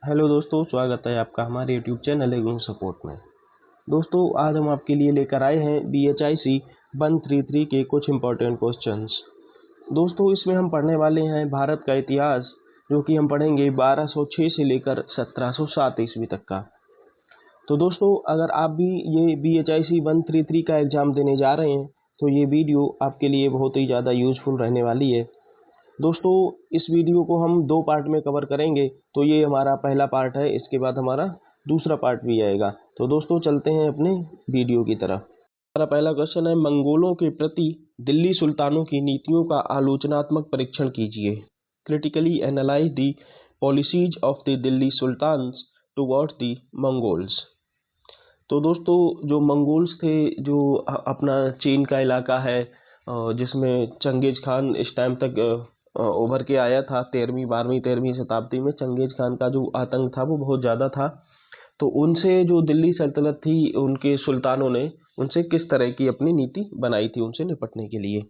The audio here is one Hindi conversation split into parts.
हेलो दोस्तों, स्वागत है आपका हमारे यूट्यूब चैनल एग्जाम सपोर्ट में। दोस्तों, आज हम आपके लिए लेकर आए हैं BHIC 133 के कुछ इम्पोर्टेंट क्वेश्चंस। दोस्तों, इसमें हम पढ़ने वाले हैं भारत का इतिहास, जो कि हम पढ़ेंगे 1206 से लेकर 1707 ईस्वी तक का। तो दोस्तों, अगर आप भी ये BHIC 133 का एग्ज़ाम देने जा रहे हैं तो ये वीडियो आपके लिए बहुत ही ज़्यादा यूज़फुल रहने वाली है। दोस्तों, इस वीडियो को हम 2 पार्ट में कवर करेंगे। तो ये हमारा पहला पार्ट है, इसके बाद हमारा दूसरा पार्ट भी आएगा। तो दोस्तों, चलते हैं अपने वीडियो की तरफ। हमारा पहला क्वेश्चन है, मंगोलों के प्रति दिल्ली सुल्तानों की नीतियों का आलोचनात्मक परीक्षण कीजिए। Critically analyse the policies of the Delhi sultans towards the Mongols. तो दोस्तों, जो मंगोल्स थे, जो अपना चीन का इलाका है, जिसमें चंगेज खान इस टाइम तक उभर के आया था। 13वीं शताब्दी में चंगेज खान का जो आतंक था वो बहुत ज़्यादा था। तो उनसे जो दिल्ली सल्तनत थी, उनके सुल्तानों ने उनसे किस तरह की अपनी नीति बनाई थी उनसे निपटने के लिए।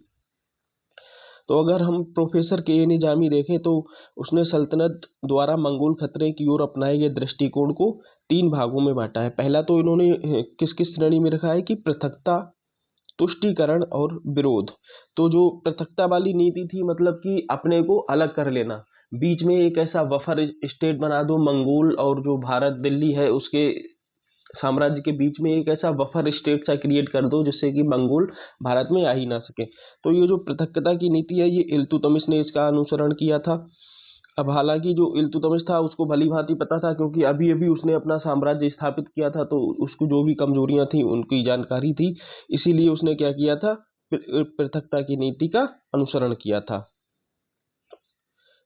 तो अगर हम प्रोफेसर के निजामी देखें तो उसने सल्तनत द्वारा मंगोल खतरे की ओर अपनाए गए दृष्टिकोण को 3 भागों में बांटा है। पहला तो इन्होंने किस किस श्रेणी में रखा है कि पृथकता, तुष्टीकरण और विरोध। तो जो पृथकता वाली नीति थी, मतलब कि अपने को अलग कर लेना, बीच में एक ऐसा बफर स्टेट बना दो, मंगोल और जो भारत दिल्ली है उसके साम्राज्य के बीच में एक ऐसा बफर स्टेट सा क्रिएट कर दो जिससे कि मंगोल भारत में आ ही ना सके। तो ये जो पृथकता की नीति है, ये इल्तुतमिश ने इसका अनुसरण किया था। अब हालांकि जो इल्तुतमिश था उसको भली भांति पता था, क्योंकि अभी अभी उसने अपना साम्राज्य स्थापित किया था, तो उसको जो भी कमजोरियां थी उनकी जानकारी थी। इसीलिए उसने क्या किया था, पृथकता की नीति का अनुसरण किया था।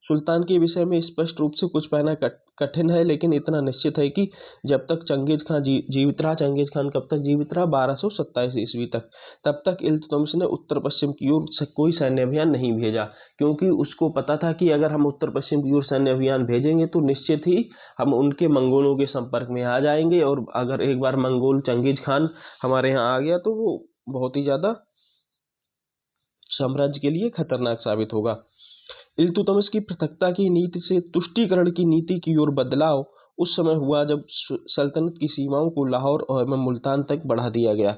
सुल्तान के विषय में स्पष्ट रूप से कुछ कहना कठिन है, लेकिन इतना निश्चित है कि जब तक चंगेज खान जीवित रहा, चंगेज खान कब तक जीवित रहा, 1227 ईस्वी तक, तब तक इल्तुतमिश ने उत्तर पश्चिम की ओर से कोई सैन्य अभियान नहीं भेजा। क्योंकि उसको पता था कि अगर हम उत्तर पश्चिम की ओर सैन्य अभियान भेजेंगे तो निश्चित ही हम उनके मंगोलों के संपर्क में आ जाएंगे, और अगर एक बार मंगोल चंगेज खान हमारे यहाँ आ गया तो वो बहुत ही ज्यादा साम्राज्य के लिए खतरनाक साबित होगा। इल्तुतमिश की पृथकता की नीति से तुष्टीकरण की नीति की ओर बदलाव उस समय हुआ जब सल्तनत की सीमाओं को लाहौर और मुल्तान तक बढ़ा दिया गया।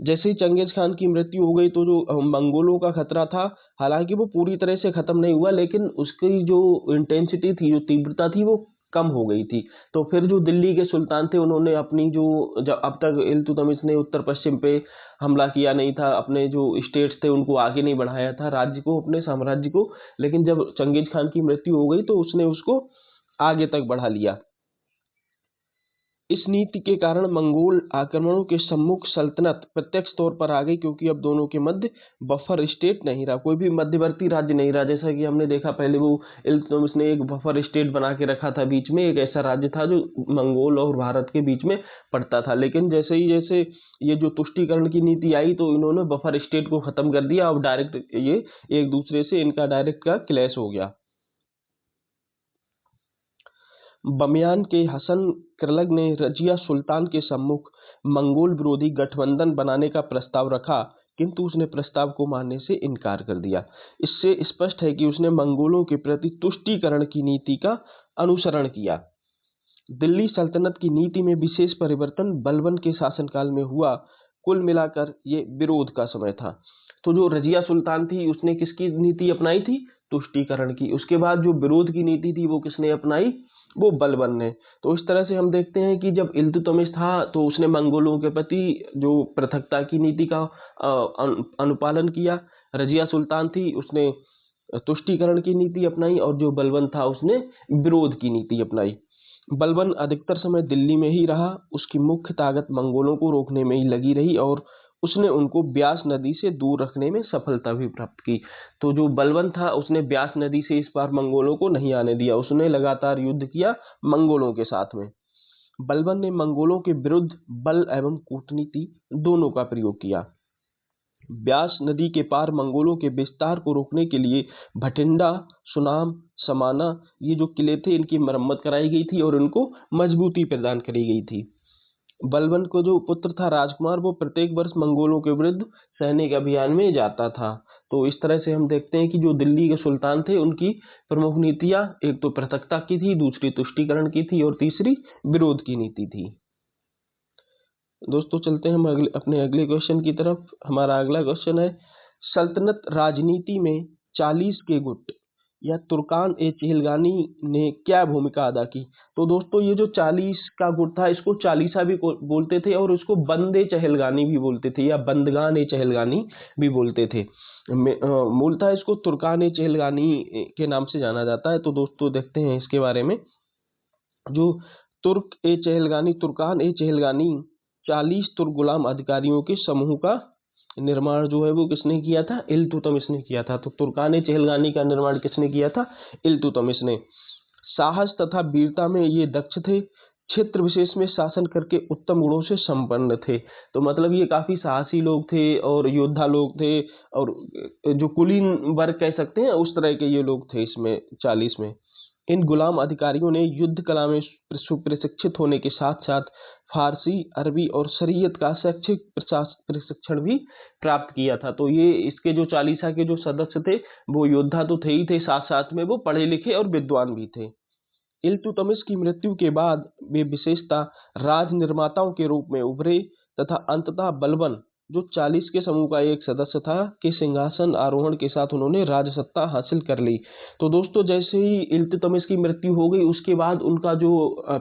जैसे ही चंगेज खान की मृत्यु हो गई तो जो मंगोलों का खतरा था, हालांकि वो पूरी तरह से खत्म नहीं हुआ, लेकिन उसकी जो इंटेंसिटी थी, जो तीव्रता थी, वो कम हो गई थी। तो फिर जो दिल्ली के सुल्तान थे, उन्होंने अपनी जो जब अब तक इल्तुतमिश ने उत्तर पश्चिम पे हमला किया नहीं था, अपने जो स्टेट्स थे उनको आगे नहीं बढ़ाया था, राज्य को, अपने साम्राज्य को, लेकिन जब चंगेज खान की मृत्यु हो गई तो उसने उसको आगे तक बढ़ा लिया। इस नीति के कारण मंगोल आक्रमणों के सम्मुख सल्तनत प्रत्यक्ष तौर पर आ गई, क्योंकि अब दोनों के मध्य बफर स्टेट नहीं रहा, कोई भी मध्यवर्ती राज्य नहीं रहा। जैसा कि हमने देखा पहले, वो इल्तुतमिश ने एक बफर स्टेट बना के रखा था, बीच में एक ऐसा राज्य था जो मंगोल और भारत के बीच में पड़ता था। लेकिन जैसे ये जो तुष्टीकरण की नीति आई तो इन्होंने बफर स्टेट को खत्म कर दिया। अब डायरेक्ट ये एक दूसरे से इनका डायरेक्ट का क्लैश हो गया। बमियान के हसन कृलग ने रजिया सुल्तान के सम्मुख मंगोल विरोधी गठबंधन बनाने का प्रस्ताव रखा, किंतु उसने प्रस्ताव को मानने से इनकार कर दिया। इससे स्पष्ट है कि उसने मंगोलों के प्रति तुष्टीकरण की नीति का अनुसरण किया। दिल्ली सल्तनत की नीति में विशेष परिवर्तन बलबन के शासनकाल में हुआ। कुल मिलाकर ये विरोध का समय था। तो जो रजिया सुल्तान थी उसने किसकी नीति अपनाई थी, तुष्टीकरण की। उसके बाद जो विरोध की नीति थी वो किसने अपनाई, वो बलबन ने। तो इस तरह से हम देखते हैं कि जब इल्तुतमिश था तो उसने मंगोलों के प्रति जो पृथकता की नीति का अनुपालन किया। रजिया सुल्तान थी, उसने तुष्टीकरण की नीति अपनाई, और जो बलबन था उसने विरोध की नीति अपनाई। बलबन अधिकतर समय दिल्ली में ही रहा, उसकी मुख्य ताकत मंगोलों को रोकने में ही लगी रही, और उसने उनको ब्यास नदी से दूर रखने में सफलता भी प्राप्त की। तो जो बलबन था उसने ब्यास नदी से इस बार मंगोलों को नहीं आने दिया, उसने लगातार युद्ध किया मंगोलों के साथ में। बलबन ने मंगोलों के विरुद्ध बल एवं कूटनीति दोनों का प्रयोग किया। ब्यास नदी के पार मंगोलों के विस्तार को रोकने के लिए भटिंडा, सुनाम, समाना, ये जो किले थे इनकी मरम्मत कराई गई थी और इनको मजबूती प्रदान करी गई थी। बलबन को जो पुत्र था राजकुमार, वो प्रत्येक वर्ष मंगोलों के विरुद्ध सैनिक अभियान में जाता था। तो इस तरह से हम देखते हैं कि जो दिल्ली के सुल्तान थे उनकी प्रमुख नीतियां एक तो पृथकता की थी, दूसरी तुष्टीकरण की थी और तीसरी विरोध की नीति थी। दोस्तों चलते हैं हम अपने अगले क्वेश्चन की तरफ। हमारा अगला क्वेश्चन है, सल्तनत राजनीति में 40 के गुट या तुर्कान ए चहलगानी ने क्या भूमिका अदा की। तो दोस्तों ये जो 40 का गुट था इसको चालीसा भी बोलते थे और इसको बंदे चहलगानी भी बोलते थे या बंदगान ए चहलगानी भी बोलते थे। मूलतः इसको तुर्कान ए चहलगानी के नाम से जाना जाता है। तो दोस्तों देखते हैं इसके बारे में। जो तुर्कान ए चहलगानी 40 तुर्क गुलाम अधिकारियों के समूह का निर्माण जो है वो किसने किया था? इल्तुतमिश ने किया था। तो तुर्कान ए चहलगानी का निर्माण किसने किया था? इल्तुतमिश ने। साहस तथा वीरता में ये दक्ष थे, क्षेत्र विशेष में शासन करके उत्तम गुणों से संपन्न थे। तो मतलब ये काफी साहसी लोग थे और योद्धा लोग थे और जो कुलीन वर्ग कह सकते हैं उस तरह के ये लोग थे इसमें 40 में। इन गुलाम अधिकारियों ने युद्ध कला में सुप्रशिक्षित होने के साथ साथ फारसी, अरबी और शरीयत का शैक्षिक प्रशिक्षण भी प्राप्त किया था। तो ये इसके जो चालीसा के जो सदस्य थे वो योद्धा तो थे ही थे, साथ साथ में वो पढ़े लिखे और विद्वान भी थे। इल्तुतमिश की मृत्यु के बाद वे विशेषता राज निर्माताओं के रूप में उभरे तथा अंततः बलबन जो 40 के समूह का एक सदस्य था के सिंहासन आरोहण के साथ उन्होंने राजसत्ता हासिल कर ली। तो दोस्तों जैसे ही इल्तुतमिश की मृत्यु हो गई उसके बाद उनका जो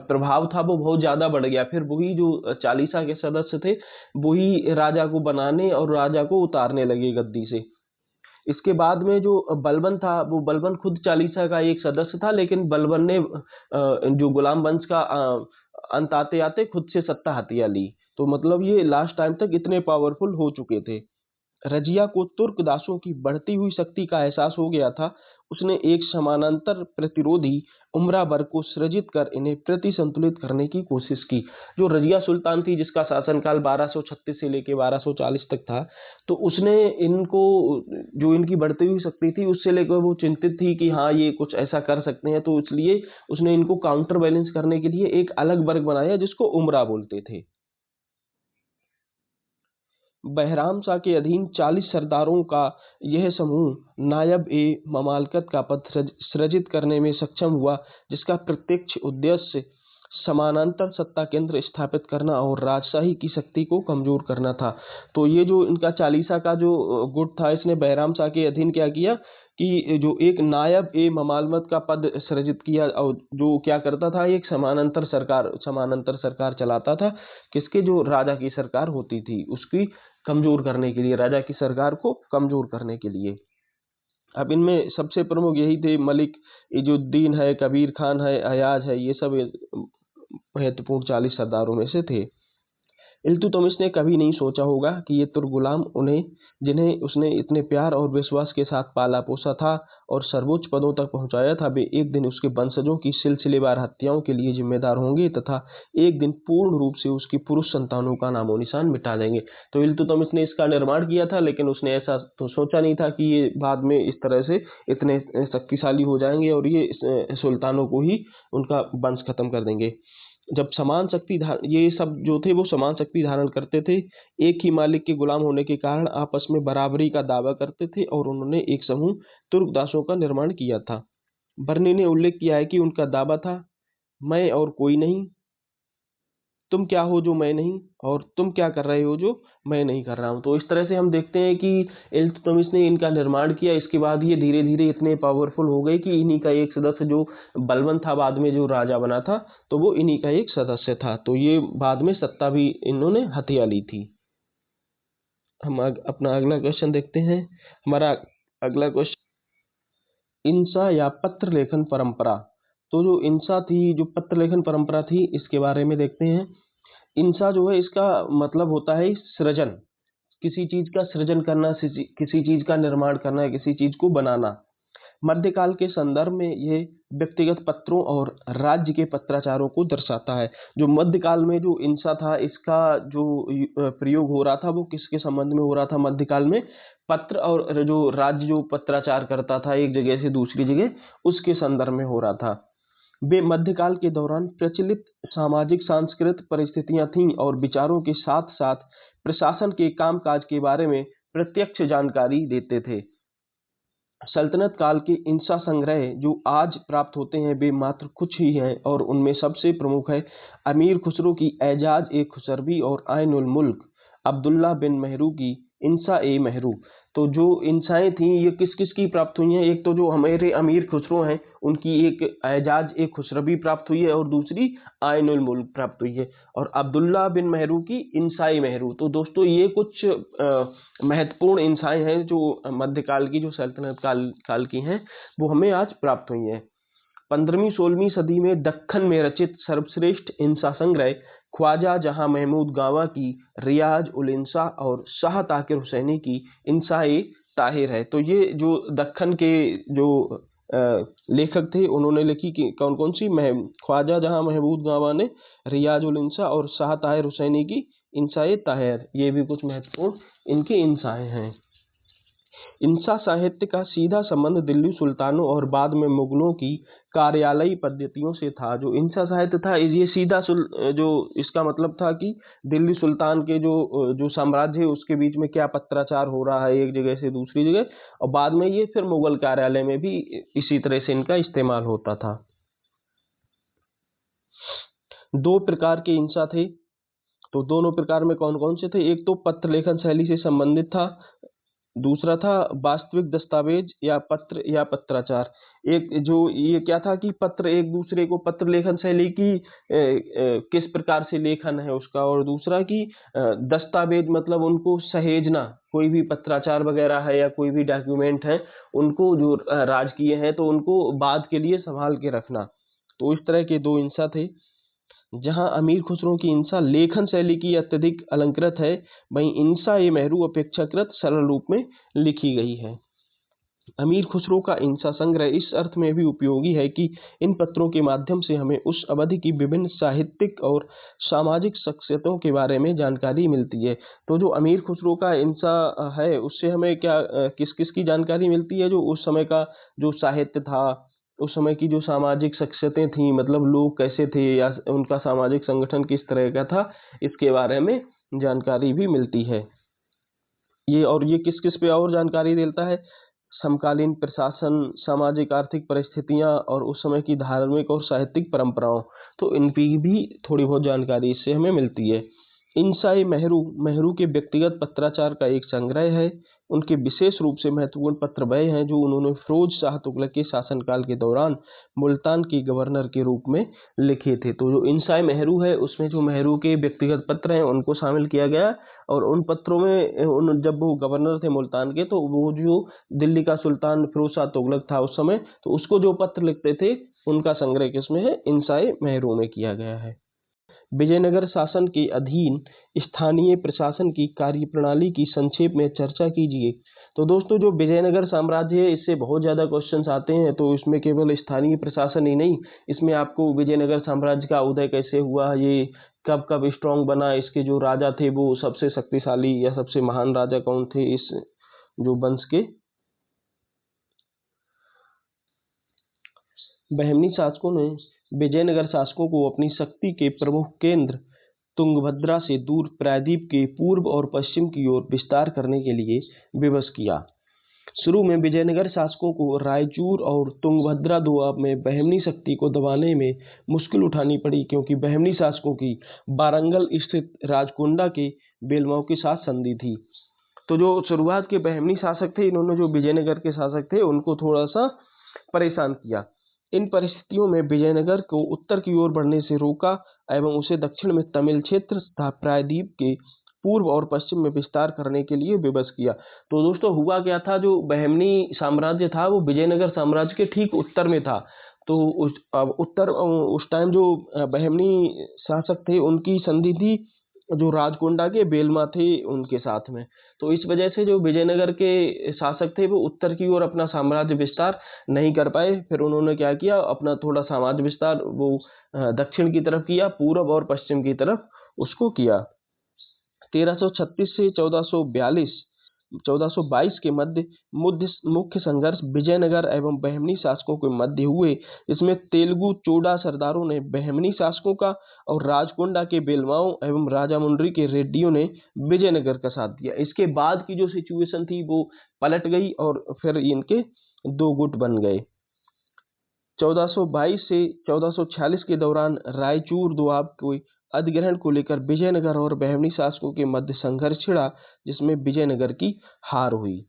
प्रभाव था वो बहुत ज्यादा बढ़ गया। फिर वही जो चालीसा के सदस्य थे वही राजा को बनाने और राजा को उतारने लगे गद्दी से। इसके बाद में जो बलबन था वो बलबन खुद चालीसा का एक सदस्य था, लेकिन बलबन ने जो गुलाम वंश का अंत आते आते खुद से सत्ता हथिया ली। तो मतलब ये लास्ट टाइम तक इतने पावरफुल हो चुके थे। रजिया को तुर्क दासों की बढ़ती हुई शक्ति का एहसास हो गया था। उसने एक समानांतर प्रतिरोधी उमरा वर्ग को सृजित कर इन्हें प्रतिसंतुलित करने की कोशिश की। जो रजिया सुल्तान थी जिसका शासनकाल 1236 से लेके 1240 तक था, तो उसने इनको जो इनकी बढ़ती हुई शक्ति थी उससे लेकर वो चिंतित थी कि हाँ ये कुछ ऐसा कर सकते हैं, तो इसलिए उसने इनको काउंटर बैलेंस करने के लिए एक अलग वर्ग बनाया जिसको उमरा बोलते थे। बहराम शाह के अधीन 40 सरदारों का यह समूह नायब ए ममालकत का पद सृजित करने में सक्षम हुआ, जिसका प्रत्यक्ष उद्देश्य समानांतर सत्ता केंद्र स्थापित करना और राजशाही की शक्ति को कमजोर करना था। तो ये जो इनका चालीसा का जो गुट था इसने बहराम शाह के अधीन क्या किया कि जो एक नायब ए ममालमत का पद सृजित किया और जो क्या करता था एक समानांतर सरकार चलाता था। किसके? जो राजा की सरकार होती थी उसकी कमजोर करने के लिए, राजा की सरकार को कमजोर करने के लिए। अब इनमें सबसे प्रमुख यही थे, मलिक इजुद्दीन है, कबीर खान है, अयाज है, ये सब महत्वपूर्ण 40 सरदारों में से थे। इल्तुतमिश ने कभी नहीं सोचा होगा कि ये तुर्क गुलाम उन्हें जिन्हें उसने इतने प्यार और विश्वास के साथ पाला पोसा था और सर्वोच्च पदों तक पहुंचाया था, वे एक दिन उसके वंशजों की सिलसिलेवार हत्याओं के लिए जिम्मेदार होंगे तथा एक दिन पूर्ण रूप से उसकी पुरुष संतानों का नामो निशान मिटा देंगे। तो इल्तुतमिश ने इसका निर्माण किया था, लेकिन उसने ऐसा तो सोचा नहीं था कि ये बाद में इस तरह से इतने शक्तिशाली हो जाएंगे और ये सुल्तानों को ही उनका वंश खत्म कर देंगे। जब समान शक्ति ये सब जो थे वो समान शक्ति धारण करते थे, एक ही मालिक के गुलाम होने के कारण आपस में बराबरी का दावा करते थे और उन्होंने एक समूह तुर्क दासों का निर्माण किया था। बर्नी ने उल्लेख किया है कि उनका दावा था, मैं और कोई नहीं, तुम क्या हो जो मैं नहीं, और तुम क्या कर रहे हो जो मैं नहीं कर रहा हूं। तो इस तरह से हम देखते हैं कि इल्तुतमिश ने इनका निर्माण किया। इसके बाद ये धीरे धीरे इतने पावरफुल हो गए कि इन्हीं का एक सदस्य जो बलबन था बाद में जो राजा बना था, तो वो इन्हीं का एक सदस्य था। तो ये बाद में सत्ता भी इन्होंने हथिया ली थी। हम अपना अगला क्वेश्चन देखते हैं। हमारा अगला क्वेश्चन, इंसा या पत्र लेखन परंपरा। तो जो इंसा थी, जो पत्र लेखन परंपरा थी, इसके बारे में देखते हैं। इंसा जो है इसका मतलब होता है सृजन, किसी चीज का सृजन करना, किसी चीज का निर्माण करना, किसी चीज को बनाना। मध्यकाल के संदर्भ में यह व्यक्तिगत पत्रों और राज्य के पत्राचारों को दर्शाता है। जो मध्यकाल में जो इंसा था इसका जो प्रयोग हो रहा था वो किसके संबंध में हो रहा था? मध्यकाल में पत्र और जो राज्य जो पत्राचार करता था एक जगह से दूसरी जगह, उसके संदर्भ में हो रहा था। वे मध्यकाल के दौरान प्रचलित सामाजिक सांस्कृतिक परिस्थितियां थीं और विचारों के साथ साथ प्रशासन के कामकाज के बारे में प्रत्यक्ष जानकारी देते थे। सल्तनत काल के इंसा संग्रह जो आज प्राप्त होते हैं वे मात्र कुछ ही हैं, और उनमें सबसे प्रमुख है अमीर खुसरो की एजाज ए खुसरवी और आइनुल मुल्क अब्दुल्ला बिन मेहरू की इंसा ए मेहरू। तो जो इंसाएं थी ये किस किस की प्राप्त हुई हैं? एक तो जो हमारे अमीर खुसरो हैं उनकी एक एजाज ए खुसरवी प्राप्त हुई है और दूसरी आइनुल मुल्क प्राप्त हुई है, और अब्दुल्ला बिन मेहरू की इंसाई मेहरू। तो दोस्तों ये कुछ महत्वपूर्ण इंसाएं हैं जो मध्यकाल की, जो सल्तनत काल की हैं, वो हमें आज प्राप्त हुई हैं। 15वीं-16वीं सदी में दक्खन में रचित सर्वश्रेष्ठ इंसा संग्रह ख्वाजा जहां महमूद गावा की रियाज उल इंसा और शाह ताकिर हुसैनी की इंसाए ताहिर है। तो ये जो दक्खन के जो लेखक थे उन्होंने लिखी कि कौन कौन सी, ख्वाजा जहां महमूद गावा ने रियाज उल इंसा और शाह ताहिर हुसैनी की इंसाए ताहिर, ये भी कुछ महत्वपूर्ण इनके इंसाएं हैं। इंसा साहित्य का सीधा संबंध दिल्ली सुल्तानों और बाद में मुगलों की कार्यालयी पद्धतियों से था। जो इंसा साहित्य था ये सीधा जो इसका मतलब था कि दिल्ली सुल्तान के जो साम्राज्य है उसके बीच में क्या पत्राचार हो रहा है एक जगह से दूसरी जगह, और बाद में ये फिर मुगल कार्यालय में भी इसी तरह से इनका इस्तेमाल होता था। दो प्रकार के इंसा थे, तो दोनों प्रकार में कौन कौन से थे? एक तो पत्र लेखन शैली से संबंधित था, दूसरा था वास्तविक दस्तावेज या पत्र या पत्राचार। एक जो ये क्या था कि पत्र एक दूसरे को, पत्र लेखन शैली की किस प्रकार से लेखन है उसका, और दूसरा कि दस्तावेज मतलब उनको सहेजना, कोई भी पत्राचार वगैरह है या कोई भी डॉक्यूमेंट है उनको जो राजकीय है तो उनको बाद के लिए संभाल के रखना। तो इस तरह के दो इंसा थे। जहां अमीर खुसरो की इंसा लेखन शैली की अत्यधिक अलंकृत है, वहीं इंसा ए मेहरू अपेक्षाकृत सरल रूप में लिखी गई है। अमीर खुसरो का इंसा संग्रह इस अर्थ में भी उपयोगी है कि इन पत्रों के माध्यम से हमें उस अवधि की विभिन्न साहित्यिक और सामाजिक शख्सियतों के बारे में जानकारी मिलती है। तो जो अमीर खुसरो का इंसा है उससे हमें क्या किस किस की जानकारी मिलती है? जो उस समय का जो साहित्य था, उस समय की जो सामाजिक शख्सियतें थी, मतलब लोग कैसे थे या उनका सामाजिक संगठन किस तरह का था, इसके बारे में जानकारी भी मिलती है। ये किस किस पे और जानकारी देता है? समकालीन प्रशासन, सामाजिक आर्थिक परिस्थितियां और उस समय की धार्मिक और साहित्यिक परंपराओं, तो इनकी भी थोड़ी बहुत जानकारी इससे हमें मिलती है। इंसाई मेहरू मेहरू के व्यक्तिगत पत्राचार का एक संग्रह है। उनके विशेष रूप से महत्वपूर्ण पत्र वह हैं जो उन्होंने फिरोज शाह तुगलक के शासनकाल के दौरान मुल्तान के गवर्नर के रूप में लिखे थे। तो जो इंसाई मेहरू है उसमें जो मेहरू के व्यक्तिगत पत्र हैं उनको शामिल किया गया, और उन पत्रों में जब वो गवर्नर थे मुल्तान के, तो वो जो दिल्ली का सुल्तान फिरोज शाह तुगलक था उस समय, तो उसको जो पत्र लिखते थे उनका संग्रह किसमें है? इंसाई मेहरू में किया गया है। विजयनगर शासन के अधीन स्थानीय प्रशासन की कार्यप्रणाली की संक्षेप में चर्चा कीजिए। तो दोस्तों जो विजयनगर साम्राज्य है इससे बहुत ज्यादा क्वेश्चंस आते हैं, तो इसमें केवल स्थानीय प्रशासन ही नहीं, इसमें आपको विजयनगर साम्राज्य का उदय कैसे हुआ, ये कब कब स्ट्रांग बना, इसके जो राजा थे वो सबसे शक्तिशाली या सबसे महान राजा कौन थे इस जो वंश के, बहमनी शासकों ने विजयनगर शासकों को अपनी शक्ति के प्रमुख केंद्र तुंगभद्रा से दूर प्रायद्वीप के पूर्व और पश्चिम की ओर विस्तार करने के लिए विवश किया। शुरू में विजयनगर शासकों को रायचूर और तुंगभद्रा दोआब में बहमनी शक्ति को दबाने में मुश्किल उठानी पड़ी, क्योंकि बहमनी शासकों की वारंगल स्थित राजकुंडा के बेलमाओं के साथ संधि थी। तो जो शुरुआत के बहमनी शासक थे, इन्होंने जो विजयनगर के शासक थे उनको थोड़ा सा परेशान किया। इन परिस्थितियों में विजयनगर को उत्तर की ओर बढ़ने से रोका एवं उसे दक्षिण में तमिल क्षेत्र तथा प्रायद्वीप के पूर्व और पश्चिम में विस्तार करने के लिए विवश किया। तो दोस्तों हुआ क्या था, जो बहमनी साम्राज्य था वो विजयनगर साम्राज्य के ठीक उत्तर में था। तो उस टाइम जो बहमनी शासक थे उनकी संधि थी जो राजकुंडा के बेलमा थे उनके साथ में। तो इस वजह से जो विजयनगर के शासक थे वो उत्तर की ओर अपना साम्राज्य विस्तार नहीं कर पाए। फिर उन्होंने क्या किया, अपना थोड़ा साम्राज्य विस्तार वो दक्षिण की तरफ किया, पूर्व और पश्चिम की तरफ उसको किया। 1336 से 1422 के मध्य मुख्य संघर्ष विजयनगर एवं बहमनी शासकों के मध्य हुए। इसमें तेलुगु चोड़ा सरदारों ने बहमनी शासकों का और राजकोंडा के बेलमाओं एवं राजामुंड्री के रेड्डियों ने विजयनगर का साथ दिया। इसके बाद की जो सिचुएशन थी वो पलट गई और फिर इनके दो गुट बन गए। 1422 से 1446 के दौरान रायचूर दोआब के अधिग्रहण को लेकर विजयनगर और बहमनी शासकों के मध्य संघर्ष छिड़ा, जिसमें विजयनगर की हार हुई।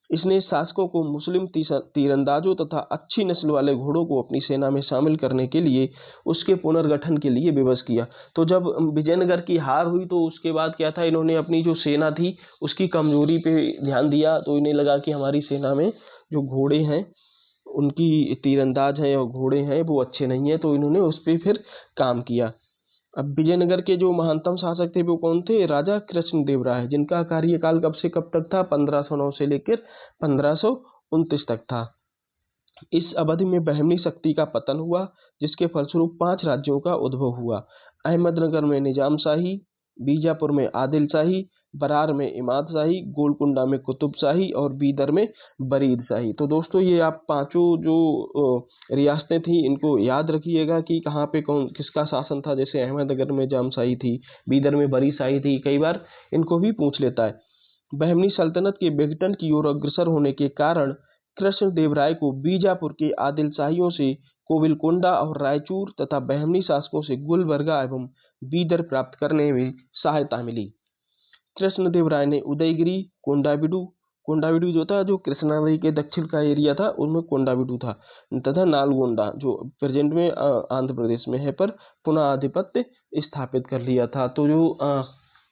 इसने शासकों को मुस्लिम तीरंदाजों तथा अच्छी नस्ल वाले घोड़ों को अपनी सेना में शामिल करने के लिए उसके पुनर्गठन के लिए विवश किया। तो जब विजयनगर की हार हुई तो उसके बाद क्या था, इन्होंने अपनी जो सेना थी उसकी कमजोरी पे ध्यान दिया। तो इन्हें लगा कि हमारी सेना में जो घोड़े हैं, उनकी तीरंदाज हैं और घोड़े हैं वो अच्छे नहीं है, तो इन्होंने उस पर फिर काम किया। अब विजयनगर के जो महानतम शासक थे वो कौन थे? राजा कृष्णदेव राय, जिनका कार्यकाल कब से कब तक था? 1509 से लेकर 1529 तक था। इस अवधि में बहमनी शक्ति का पतन हुआ, जिसके फलस्वरूप 5 राज्यों का उद्भव हुआ। अहमदनगर में निजाम शाही, बीजापुर में आदिल शाही, बरार में इमाद शाही, गोलकुंडा में कुतुब शाही और बीदर में बरीद शाही। तो दोस्तों ये आप पांचों जो रियासतें थी इनको याद रखिएगा कि कहाँ पे कौन किसका शासन था। जैसे अहमदनगर में निजाम शाही थी, बीदर में बरीद शाही थी, कई बार इनको भी पूछ लेता है। बहमनी सल्तनत के विघटन की ओर अग्रसर होने के कारण कृष्णदेव राय को बीजापुर के आदिल शाहियों से कोविलकोंडा और रायचूर तथा बहमनी शासकों से गुलबर्गा एवं बीदर प्राप्त करने में सहायता मिली। कृष्णदेव राय ने उदयगिरी, कोंडाविडु जो था, जो कृष्णा नदी के दक्षिण का एरिया था उनमें कोंडाविडु था, तथा नालगोंडा जो प्रेजेंट में आंध्र प्रदेश में है, पर पुनः आधिपत्य स्थापित कर लिया था। तो जो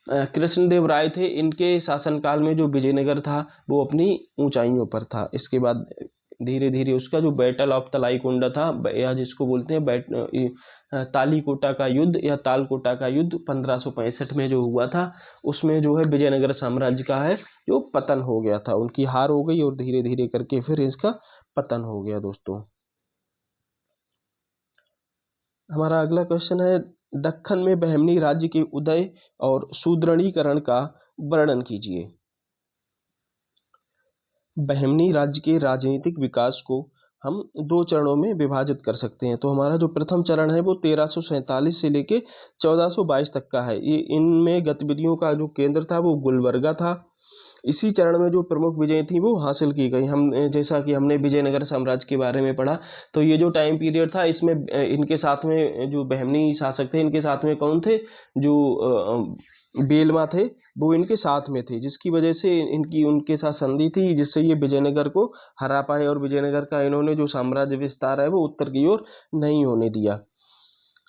कृष्णदेव राय थे, इनके शासनकाल में जो विजयनगर था वो अपनी ऊंचाइयों पर था। इसके बाद धीरे धीरे उसका जो बैटल ऑफ तलाईकोंडा था, या जिसको बोलते हैं तालीकोटा का युद्ध या तालकोटा का युद्ध 1565 में जो हुआ था, उसमें जो है विजयनगर साम्राज्य का है जो पतन हो गया था। उनकी हार हो गई और धीरे धीरे करके फिर इसका पतन हो गया। दोस्तों हमारा अगला क्वेश्चन है, दक्कन में बहमनी राज्य के उदय और सुदृढ़ीकरण का वर्णन कीजिए। बहमनी राज्य के राजनीतिक विकास को हम 2 चरणों में विभाजित कर सकते हैं। तो हमारा जो प्रथम चरण है वो 1347 से लेके 1422 तक का है। ये इनमें गतिविधियों का जो केंद्र था वो गुलबर्गा था। इसी चरण में जो प्रमुख विजय थी वो हासिल की गई। हम जैसा कि हमने विजयनगर साम्राज्य के बारे में पढ़ा, तो ये जो टाइम पीरियड था इसमें इनके साथ में जो बहमनी शासक थे, इनके साथ में कौन थे? जो बेलवा थे वो इनके साथ में थे, जिसकी वजह से इनकी उनके साथ संधि थी, जिससे ये विजयनगर को हरा पाए और विजयनगर का इन्होंने जो साम्राज्य विस्तार है वो उत्तर की ओर नहीं होने दिया।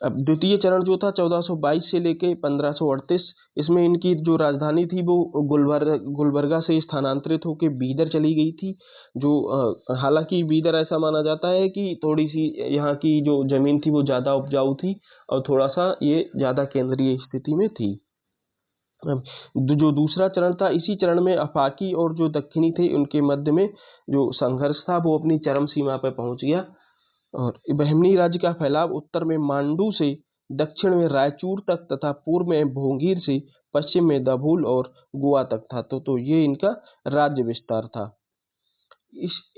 अब द्वितीय चरण जो था 1422 से लेके 1538, इसमें इनकी जो राजधानी थी वो गुलबर्गा से स्थानांतरित होकर बीदर चली गई थी। जो हालांकि बीदर ऐसा माना जाता है कि थोड़ी सी यहाँ की जो जमीन थी वो ज़्यादा उपजाऊ थी और थोड़ा सा ये ज़्यादा केंद्रीय स्थिति में थी। अब जो दूसरा चरण था, इसी चरण में अफाकी और जो दक्षिणी थे उनके मध्य में जो संघर्ष था वो अपनी चरम सीमा पर पहुंच गया। और बहमनी राज्य का फैलाव उत्तर में मांडू से दक्षिण में रायचूर तक तथा पूर्व में भोंगीर से पश्चिम में दाभोल और गोवा तक था। तो ये इनका राज्य विस्तार था।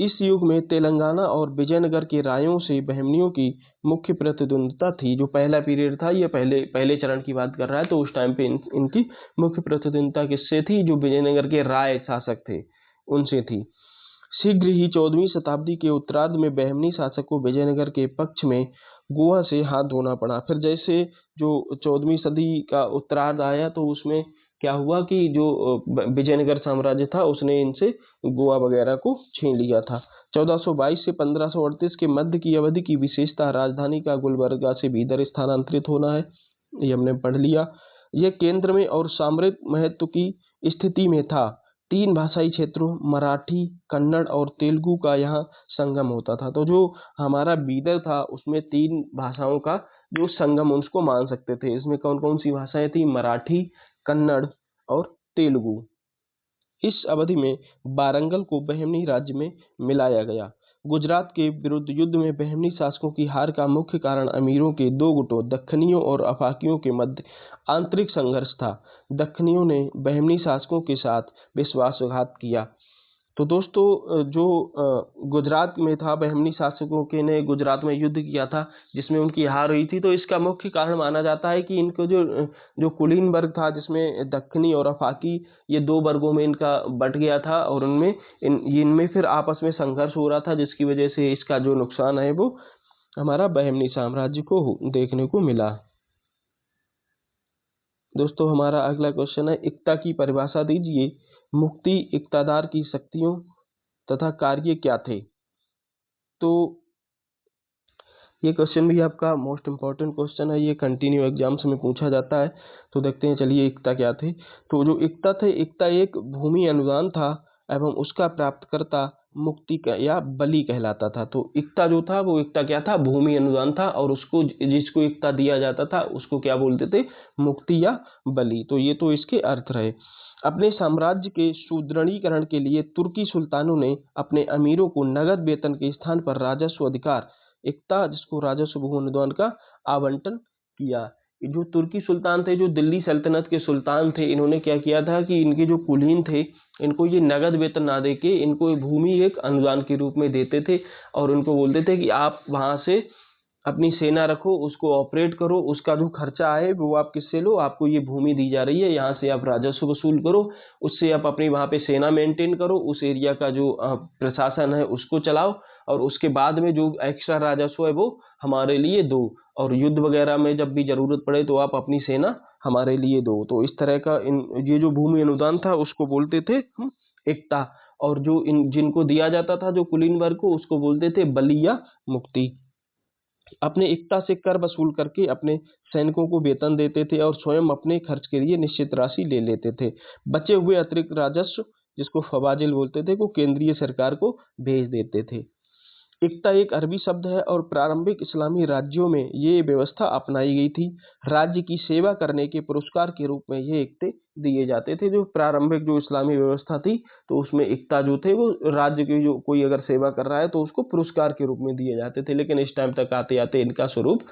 इस युग में तेलंगाना और विजयनगर के रायों से बहमनियों की मुख्य प्रतिद्वंद्विता थी। जो पहला पीरियड था ये पहले चरण की बात कर रहा है, तो उस टाइम पे इनकी मुख्य प्रतिद्वंद्विता किससे थी? जो विजयनगर के राय शासक थे उनसे थी। शीघ्र ही 14वीं शताब्दी के उत्तरार्ध में बहमनी शासक को विजयनगर के पक्ष में गोवा से हाथ धोना पड़ा। फिर जैसे जो 14वीं सदी का उत्तरार्ध आया तो उसमें क्या हुआ कि जो विजयनगर साम्राज्य था उसने इनसे गोवा वगैरह को छीन लिया था। 1422 से 1538 के मध्य की अवधि की विशेषता राजधानी का गुलबर्गा से भीतर स्थानांतरित होना है, ये हमने पढ़ लिया। यह केंद्र में और सामरिक महत्व की स्थिति में था। 3 भाषाई क्षेत्रों मराठी, कन्नड़ और तेलुगु का यहाँ संगम होता था। तो जो हमारा बीदर था उसमें 3 भाषाओं का जो संगम उसको मान सकते थे। इसमें कौन कौन सी भाषाएं थी? मराठी, कन्नड़ और तेलुगु। इस अवधि में वारंगल को बहमनी राज्य में मिलाया गया। गुजरात के विरुद्ध युद्ध में बहमनी शासकों की हार का मुख्य कारण अमीरों के 2 गुटों दक्खनियों और अफाकियों के मध्य आंतरिक संघर्ष था। दक्खनियों ने बहमनी शासकों के साथ विश्वासघात किया। तो दोस्तों जो गुजरात में था, बहमनी शासकों के ने गुजरात में युद्ध किया था जिसमें उनकी हार हुई थी। तो इसका मुख्य कारण माना जाता है कि इनको जो कुलीन वर्ग था, जिसमें दक्खनी और अफाकी, ये दो वर्गों में इनका बट गया था और उनमें इनमें फिर आपस में संघर्ष हो रहा था, जिसकी वजह से इसका जो नुकसान है वो हमारा बहमनी साम्राज्य को देखने को मिला। दोस्तों हमारा अगला क्वेश्चन है, एकता की परिभाषा दीजिए। मुक्ति इक्तादार की शक्तियों तथा कार्य क्या थे? तो ये क्वेश्चन भी आपका मोस्ट इम्पॉर्टेंट क्वेश्चन है, ये कंटिन्यू एग्जाम्स में पूछा जाता है। तो देखते हैं, चलिए एकता क्या थे। तो जो एकता थे, एकता एक भूमि अनुदान था एवं उसका प्राप्तकर्ता मुक्ति का या बलि कहलाता था। तो एकता जो था वो एकता क्या था, भूमि अनुदान था, और उसको जिसको एकता दिया जाता था उसको क्या बोलते थे, मुक्ति या बलि। तो ये तो इसके अर्थ रहे। अपने साम्राज्य के सुदृढ़ीकरण के लिए तुर्की सुल्तानों ने अपने अमीरों को नगद वेतन के स्थान पर राजस्व अधिकार, एकता जिसको राजस्व भूमि अनुदान का आवंटन किया। जो तुर्की सुल्तान थे, जो दिल्ली सल्तनत के सुल्तान थे, इन्होंने क्या किया था कि इनके जो कुलीन थे, इनको ये नगद वेतन ना देके इनको भूमि एक अनुदान के रूप में देते थे, और उनको बोलते थे कि आप वहां से अपनी सेना रखो, उसको ऑपरेट करो, उसका जो खर्चा आए वो आप किससे लो, आपको ये भूमि दी जा रही है, यहाँ से आप राजस्व वसूल करो, उससे आप अपनी वहाँ पे सेना मेंटेन करो, उस एरिया का जो प्रशासन है उसको चलाओ, और उसके बाद में जो एक्स्ट्रा राजस्व है वो हमारे लिए दो, और युद्ध वगैरह में जब भी जरूरत पड़े तो आप अपनी सेना हमारे लिए दो। तो इस तरह का ये जो भूमि अनुदान था उसको बोलते थे हम एकता। और जो जिनको दिया जाता था जो कुलीन वर्ग को, उसको बोलते थे बलि या मुक्ति। अपने एकता से कर वसूल करके अपने सैनिकों को वेतन देते थे और स्वयं अपने खर्च के लिए निश्चित राशि ले लेते थे। बचे हुए अतिरिक्त राजस्व, जिसको फवाजिल बोलते थे, को केंद्रीय सरकार को भेज देते थे। एकता एक अरबी शब्द है और प्रारंभिक इस्लामी राज्यों में ये व्यवस्था अपनाई गई थी। राज्य की सेवा करने के पुरस्कार के रूप में ये एकते दिए जाते थे। जो प्रारंभिक जो इस्लामी व्यवस्था थी, तो उसमें एकता जो थे वो राज्य की, जो कोई अगर सेवा कर रहा है तो उसको पुरस्कार के रूप में दिए जाते थे। लेकिन इस टाइम तक आते आते इनका स्वरूप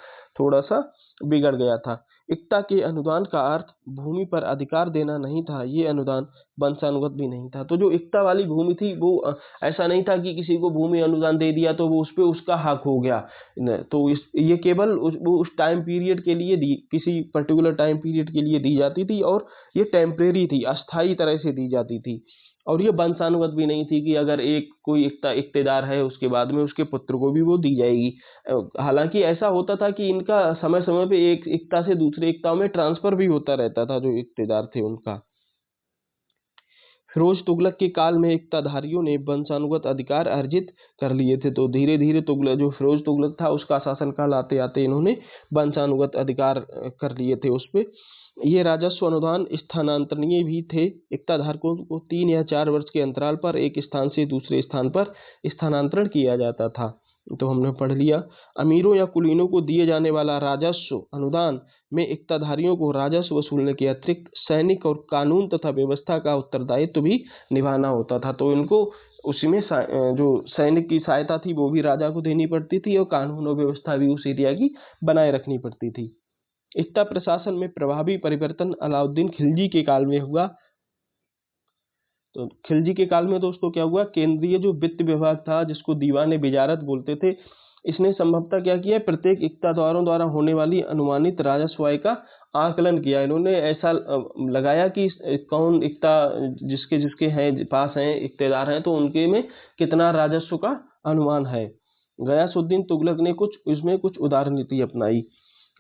थोड़ा सा बिगड़ गया था। एकता के अनुदान का अर्थ भूमि पर अधिकार देना नहीं था, ये अनुदान वंशानुगत भी नहीं था। तो जो एकता वाली भूमि थी वो ऐसा नहीं था कि किसी को भूमि अनुदान दे दिया तो वो उस पे उसका हक हो गया। तो ये केवल वो उस टाइम पीरियड के लिए दी, किसी पर्टिकुलर टाइम पीरियड के लिए दी जाती थी, और ये टेम्परेरी थी, अस्थाई तरह से दी जाती थी। और ये वंशानुगत भी नहीं थी कि अगर एक कोई इक्तेदार है उसके बाद में उसके पुत्र को भी वो दी जाएगी। हालांकि ऐसा होता था कि इनका समय समय पे एक एकता से दूसरे एकताओं में ट्रांसफर भी होता रहता था, जो इक्तेदार थे उनका। फिरोज तुगलक के काल में इक्ताधारियों ने वंशानुगत अधिकार अर्जित कर लिए थे। तो धीरे धीरे तुगलक, जो फिरोज तुगलक था, उसका शासनकाल आते आते इन्होंने वंशानुगत अधिकार कर लिए थे उस पे। ये राजस्व अनुदान स्थानांतरणीय भी थे। इक्ताधारकों को 3 या 4 वर्ष के अंतराल पर एक स्थान से दूसरे स्थान पर स्थानांतरण किया जाता था। तो हमने पढ़ लिया। अमीरों या कुलीनों को दिए जाने वाला राजस्व अनुदान में इक्ताधारियों को राजस्व वसूलने के अतिरिक्त सैनिक और कानून तथा व्यवस्था का उत्तरदायित्व भी निभाना होता था। तो इनको उसमें जो सैनिक की सहायता थी वो भी राजा को देनी पड़ती थी, और कानून और व्यवस्था भी उस एरिया की बनाए रखनी पड़ती थी। एकता प्रशासन में प्रभावी परिवर्तन अलाउद्दीन खिलजी के काल में हुआ। तो खिलजी के काल में दोस्तों क्या हुआ, केंद्रीय जो वित्त विभाग था, जिसको दीवान विजारत बोलते थे, इसने संभवतः क्या किया, प्रत्येक इक्तादारों द्वारा होने वाली अनुमानित राजस्व आय का आकलन किया। इन्होंने ऐसा लगाया कि कौन इक्ता जिसके जिसके हैं पास हैं इक्तेदार हैं, तो उनके में कितना राजस्व का अनुमान है। गयासुद्दीन तुगलक ने इसमें कुछ उदार नीति अपनाई।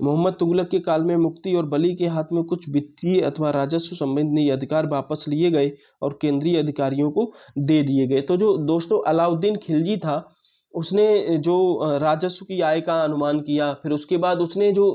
मोहम्मद तुगलक के काल में मुक्ति और बली के हाथ में कुछ वित्तीय अथवा राजस्व संबंधी अधिकार वापस लिए गए और केंद्रीय अधिकारियों को दे दिए गए। तो जो दोस्तों अलाउद्दीन खिलजी था, उसने जो राजस्व की आय का अनुमान किया, फिर उसके बाद उसने जो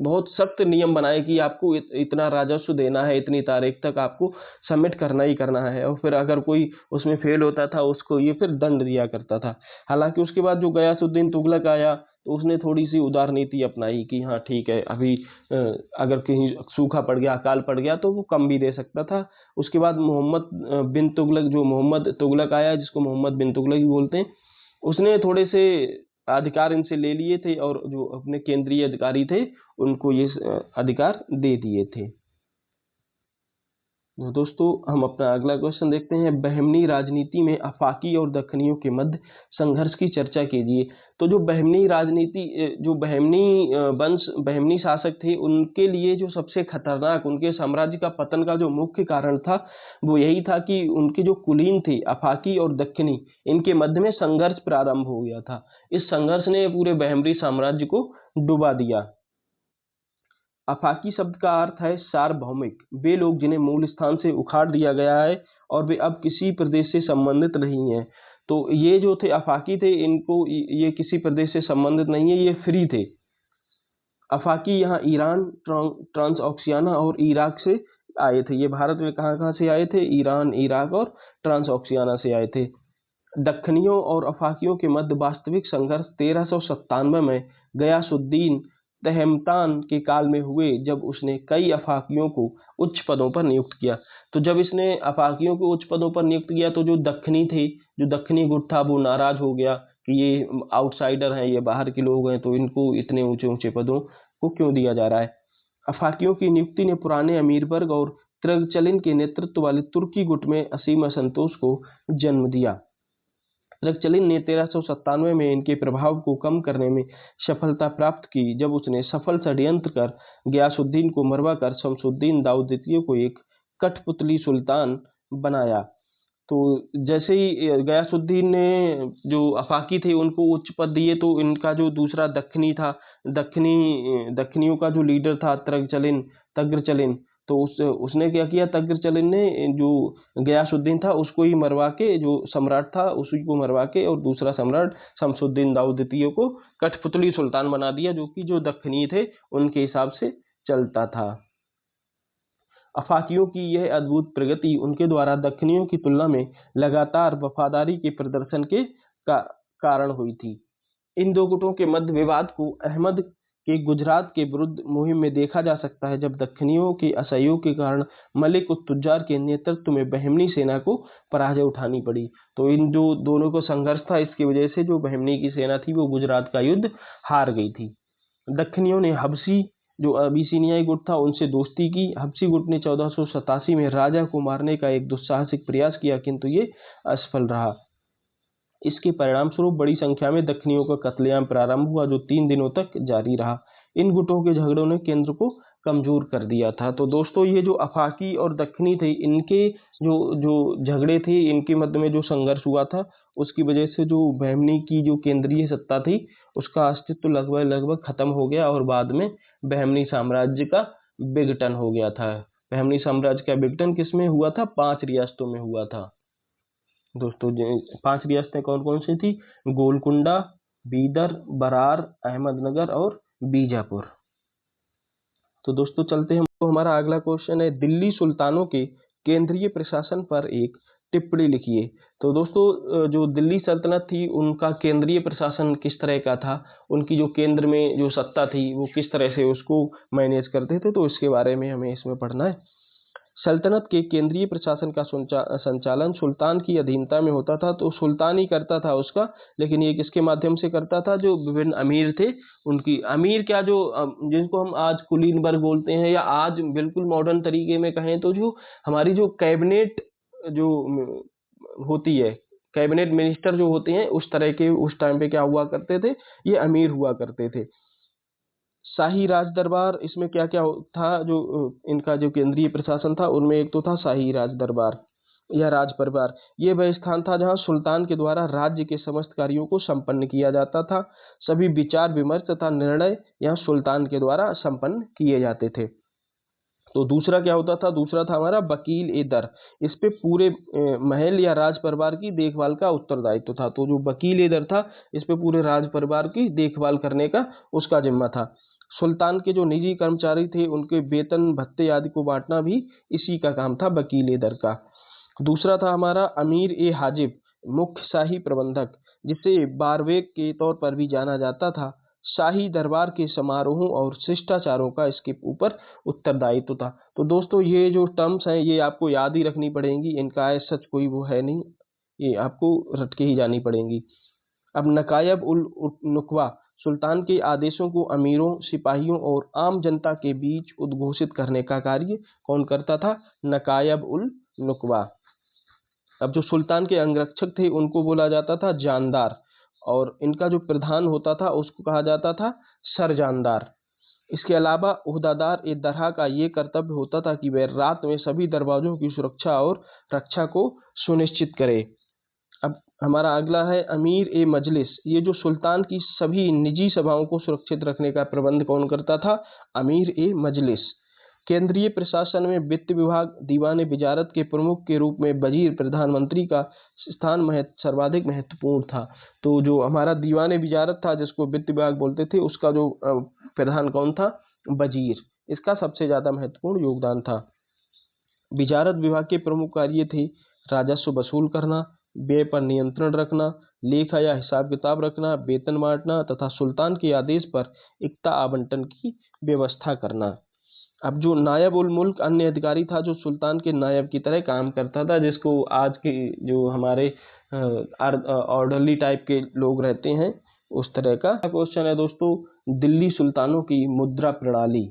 बहुत सख्त नियम बनाए कि आपको इतना राजस्व देना है, इतनी तारीख तक आपको सबमिट करना ही करना है, और फिर अगर कोई उसमें फेल होता था उसको ये फिर दंड दिया करता था। हालांकि उसके बाद जो गयासुद्दीन तुगलक आया, तो उसने थोड़ी सी उदार नीति अपनाई कि हाँ ठीक है, अभी अगर कहीं सूखा पड़ गया, अकाल पड़ गया, तो वो कम भी दे सकता था। उसके बाद मोहम्मद बिन तुगलक, जो मोहम्मद तुगलक आया, जिसको मोहम्मद बिन तुगलक भी बोलते हैं, उसने थोड़े से अधिकार इनसे ले लिए थे, और जो अपने केंद्रीय अधिकारी थे उनको ये अधिकार दे दिए थे। तो दोस्तों हम अपना अगला क्वेश्चन देखते हैं। बहमनी राजनीति में अफाकी और दक्खनियों के मध्य संघर्ष की चर्चा कीजिए। तो जो बहमनी राजनीति जो बहमनी वंश बहमनी शासक थे, उनके लिए जो सबसे खतरनाक उनके साम्राज्य का पतन का जो मुख्य कारण था वो यही था कि उनके जो कुलीन थे अफाकी और दक्खनी, इनके मध्य में संघर्ष प्रारंभ हो गया था। इस संघर्ष ने पूरे बहमनी साम्राज्य को डुबा दिया। अफाकी शब्द का अर्थ है सार्वभौमिक, वे लोग जिन्हें मूल स्थान से उखाड़ दिया गया है और वे अब किसी प्रदेश से संबंधित नहीं है। तो ये जो थे अफाकी थे, इनको ये किसी प्रदेश से संबंधित नहीं है, ये फ्री थे। अफाकी यहाँ ईरान, ट्रांस ऑक्सियाना और इराक से आए थे। ये भारत में कहाँ कहाँ से आए थे? ईरान, इराक और ट्रांस ऑक्सियाना से आए थे। दक्खनियों और अफाकियों के मध्य वास्तविक संघर्ष 1397 में गयासुद्दीन तहमतान के काल में हुए, जब उसने कई अफाकियों को उच्च पदों पर नियुक्त किया। तो जब इसने अफाकियों को उच्च पदों पर नियुक्त किया तो जो दक्खनी थे, जो दक्खनी गुट था, वो नाराज हो गया कि ये आउटसाइडर हैं, ये बाहर के लोग हैं, तो इनको इतने ऊंचे ऊंचे पदों को क्यों दिया जा रहा है। अफाकियों की नियुक्ति ने पुराने अमीरबर्ग और त्रगचलिन के नेतृत्व वाले तुर्की गुट में असीम असंतोष को जन्म दिया। त्रगचलिन ने 1397 में इनके प्रभाव को कम करने में सफलता प्राप्त की, जब उसने सफल षड्यंत्र कर गयासुद्दीन को मरवा कर शमसुद्दीन दाऊद द्वितीय को एक कठपुतली सुल्तान बनाया। तो जैसे ही गयासुद्दीन ने जो अफाकी थे उनको उच्च पद दिए, तो इनका जो दूसरा दक्खनी था, दक्खनियों का जो लीडर था तग्रचलिन, तो उसने क्या किया, तग्रचलिन ने जो गयासुद्दीन था उसको ही मरवा के, जो सम्राट था उसी को मरवा के, और दूसरा सम्राट शमसुद्दीन दाऊद द्वितीय को कठपुतली सुल्तान बना दिया, जो कि जो दक्खनी थे उनके हिसाब से चलता था। अफाकियों की यह अद्भुत प्रगति उनके द्वारा दक्खनियों की तुलना में लगातार वफादारी के प्रदर्शन के कारण हुई थी। इन दो गुटों के मध्य विवाद को अहमद के गुजरात के विरुद्ध मुहिम में देखा जा सकता है, जब दक्खनियों के असहयोग के कारण मलिक उत तुज्जार के नेतृत्व में बहमनी सेना को पराजय उठानी पड़ी। तो इन जो दोनों को संघर्ष था, इसकी वजह से जो बहमनी की सेना थी वो गुजरात का युद्ध हार गई थी। दक्खनियों ने हबसी जो अबिसिनियाई गुट था उनसे दोस्ती की। हबसी गुट ने 1487 में राजा को मारने का एक दुस्साहसिक प्रयास किया, किंतु ये असफल रहा। इसके परिणाम स्वरूप बड़ी संख्या में दक्खनियों का कत्लेआम प्रारंभ हुआ, जो 3 दिनों तक जारी रहा। इन गुटों के झगड़ों ने केंद्र को कमजोर कर दिया था। तो दोस्तों ये जो अफाकी और दक्खनी थे, इनके जो जो झगड़े थे, इनके मध्य में जो संघर्ष हुआ था, उसकी वजह से जो बहमनी की जो केंद्रीय सत्ता थी उसका अस्तित्व लगभग खत्म हो गया, और बाद में बहमनी साम्राज्य का विघटन हो गया था। बहमनी साम्राज्य का विघटन किसमें हुआ था? 5 रियासतों में हुआ था। दोस्तों 5 रियासतें कौन कौन सी थी? गोलकुंडा, बीदर, बरार, अहमदनगर और बीजापुर। तो दोस्तों चलते हैं, तो हमारा अगला क्वेश्चन है, दिल्ली सुल्तानों के केंद्रीय प्रशासन पर एक टिप्पणी लिखिए। तो दोस्तों जो दिल्ली सल्तनत थी उनका केंद्रीय प्रशासन किस तरह का था, उनकी जो केंद्र में जो सत्ता थी वो किस तरह से उसको मैनेज करते थे, तो इसके बारे में हमें इसमें पढ़ना है। सल्तनत के केंद्रीय प्रशासन का संचालन सुल्तान की अधीनता में होता था। तो सुल्तान ही करता था उसका, लेकिन ये किसके माध्यम से करता था? जो विभिन्न अमीर थे उनकी, अमीर क्या, जो जिनको हम आज कुलीन वर्ग बोलते हैं, या आज बिल्कुल मॉडर्न तरीके में कहें तो जो हमारी जो कैबिनेट जो होती है, कैबिनेट मिनिस्टर जो होते हैं, उस तरह के उस टाइम पे क्या हुआ करते थे? ये अमीर हुआ करते थे। शाही राज दरबार, इसमें क्या क्या था? जो इनका जो केंद्रीय प्रशासन था उनमें एक तो था शाही राज दरबार या राज परिवार। ये वह स्थान था जहां सुल्तान के द्वारा राज्य के समस्त कार्यों को संपन्न किया जाता था। सभी विचार विमर्श तथा निर्णय यहाँ सुल्तान के द्वारा संपन्न किए जाते थे। तो दूसरा क्या होता था? दूसरा था हमारा वकील ए दर। इस पे पूरे महल या राज परिवार की देखभाल का उत्तरदायित्व था। तो जो वकील ए दर था, इस पे पूरे राज परिवार की देखभाल करने का उसका जिम्मा था। सुल्तान के जो निजी कर्मचारी थे उनके वेतन भत्ते आदि को बांटना भी इसी का काम था, वकील ए दर का। दूसरा था हमारा अमीर ए हाजिब, मुख्य शाही प्रबंधक, जिसे बारवेग के तौर पर भी जाना जाता था। शाही दरबार के समारोहों और शिष्टाचारों का इसके ऊपर उत्तरदायित्व था। तो दोस्तों ये जो टर्म्स हैं ये आपको याद ही रखनी पड़ेंगी, इनका सच कोई वो है नहीं, ये आपको रट के ही जानी पड़ेंगी। अब नकायब उल नुकवा सुल्तान के आदेशों को अमीरों, सिपाहियों और आम जनता के बीच उद्घोषित करने का कार्य कौन करता था? नकायब उल नुकबा। अब जो सुल्तान के अंगरक्षक थे उनको बोला जाता था जानदार, और इनका जो प्रधान होता था उसको कहा जाता था सरजानदार। इसके अलावा उहदादार ए दरहा का ये कर्तव्य होता था कि वह रात में सभी दरवाजों की सुरक्षा और रक्षा को सुनिश्चित करे। अब हमारा अगला है अमीर ए मजलिस। ये जो सुल्तान की सभी निजी सभाओं को सुरक्षित रखने का प्रबंध कौन करता था? अमीर ए मजलिस। केंद्रीय प्रशासन में वित्त विभाग, दीवान वजारत के प्रमुख के रूप में वजीर, प्रधानमंत्री का स्थान सर्वाधिक महत्वपूर्ण था। तो जो हमारा दीवान वजारत था, जिसको वित्त विभाग बोलते थे, उसका जो प्रधान कौन था? वजीर। इसका सबसे ज्यादा महत्वपूर्ण योगदान था। वजारत विभाग के प्रमुख कार्य थे राजस्व वसूल करना, व्यय पर नियंत्रण रखना, लेखा या हिसाब किताब रखना, वेतन बांटना तथा सुल्तान के आदेश पर इक्ता आवंटन की व्यवस्था करना। अब जो नायब उल मुल्क अन्य अधिकारी था जो सुल्तान के नायब की तरह काम करता था, जिसको आज के जो हमारे ऑर्डरली टाइप के लोग रहते हैं उस तरह का क्वेश्चन है दोस्तों। दिल्ली सुल्तानों की मुद्रा प्रणाली।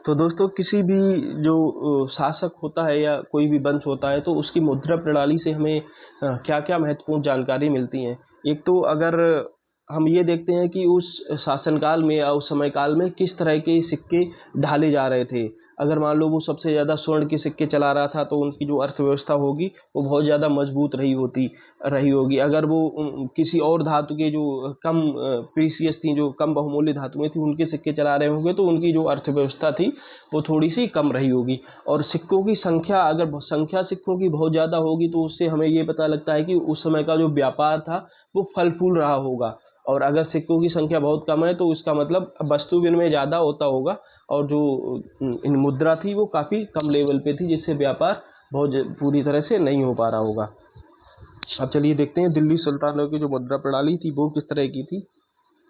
तो दोस्तों किसी भी जो शासक होता है या कोई भी वंश होता है तो उसकी मुद्रा प्रणाली से हमें क्या क्या महत्वपूर्ण जानकारी मिलती है। एक तो अगर हम ये देखते हैं कि उस शासनकाल में या उस समय काल में किस तरह के सिक्के ढाले जा रहे थे। अगर मान लो वो सबसे ज़्यादा स्वर्ण के सिक्के चला रहा था तो उनकी जो अर्थव्यवस्था होगी वो बहुत ज़्यादा मजबूत रही होगी। अगर वो किसी और धातु के जो कम प्रीसियस थी, जो कम बहुमूल्य धातुएं थी, उनके सिक्के चला रहे होंगे तो उनकी जो अर्थव्यवस्था थी वो थोड़ी सी कम रही होगी। और सिक्कों की संख्या, अगर संख्या सिक्कों की बहुत ज़्यादा होगी तो उससे हमें ये पता लगता है कि उस समय का जो व्यापार था वो फल फूल रहा होगा। और अगर सिक्कों की संख्या बहुत कम है तो इसका मतलब वस्तु विनिमय ज़्यादा होता होगा, और जो इन मुद्रा थी वो काफ़ी कम लेवल पे थी, जिससे व्यापार बहुत पूरी तरह से नहीं हो पा रहा होगा। अब चलिए देखते हैं दिल्ली सुल्तानों की जो मुद्रा प्रणाली थी वो किस तरह की थी।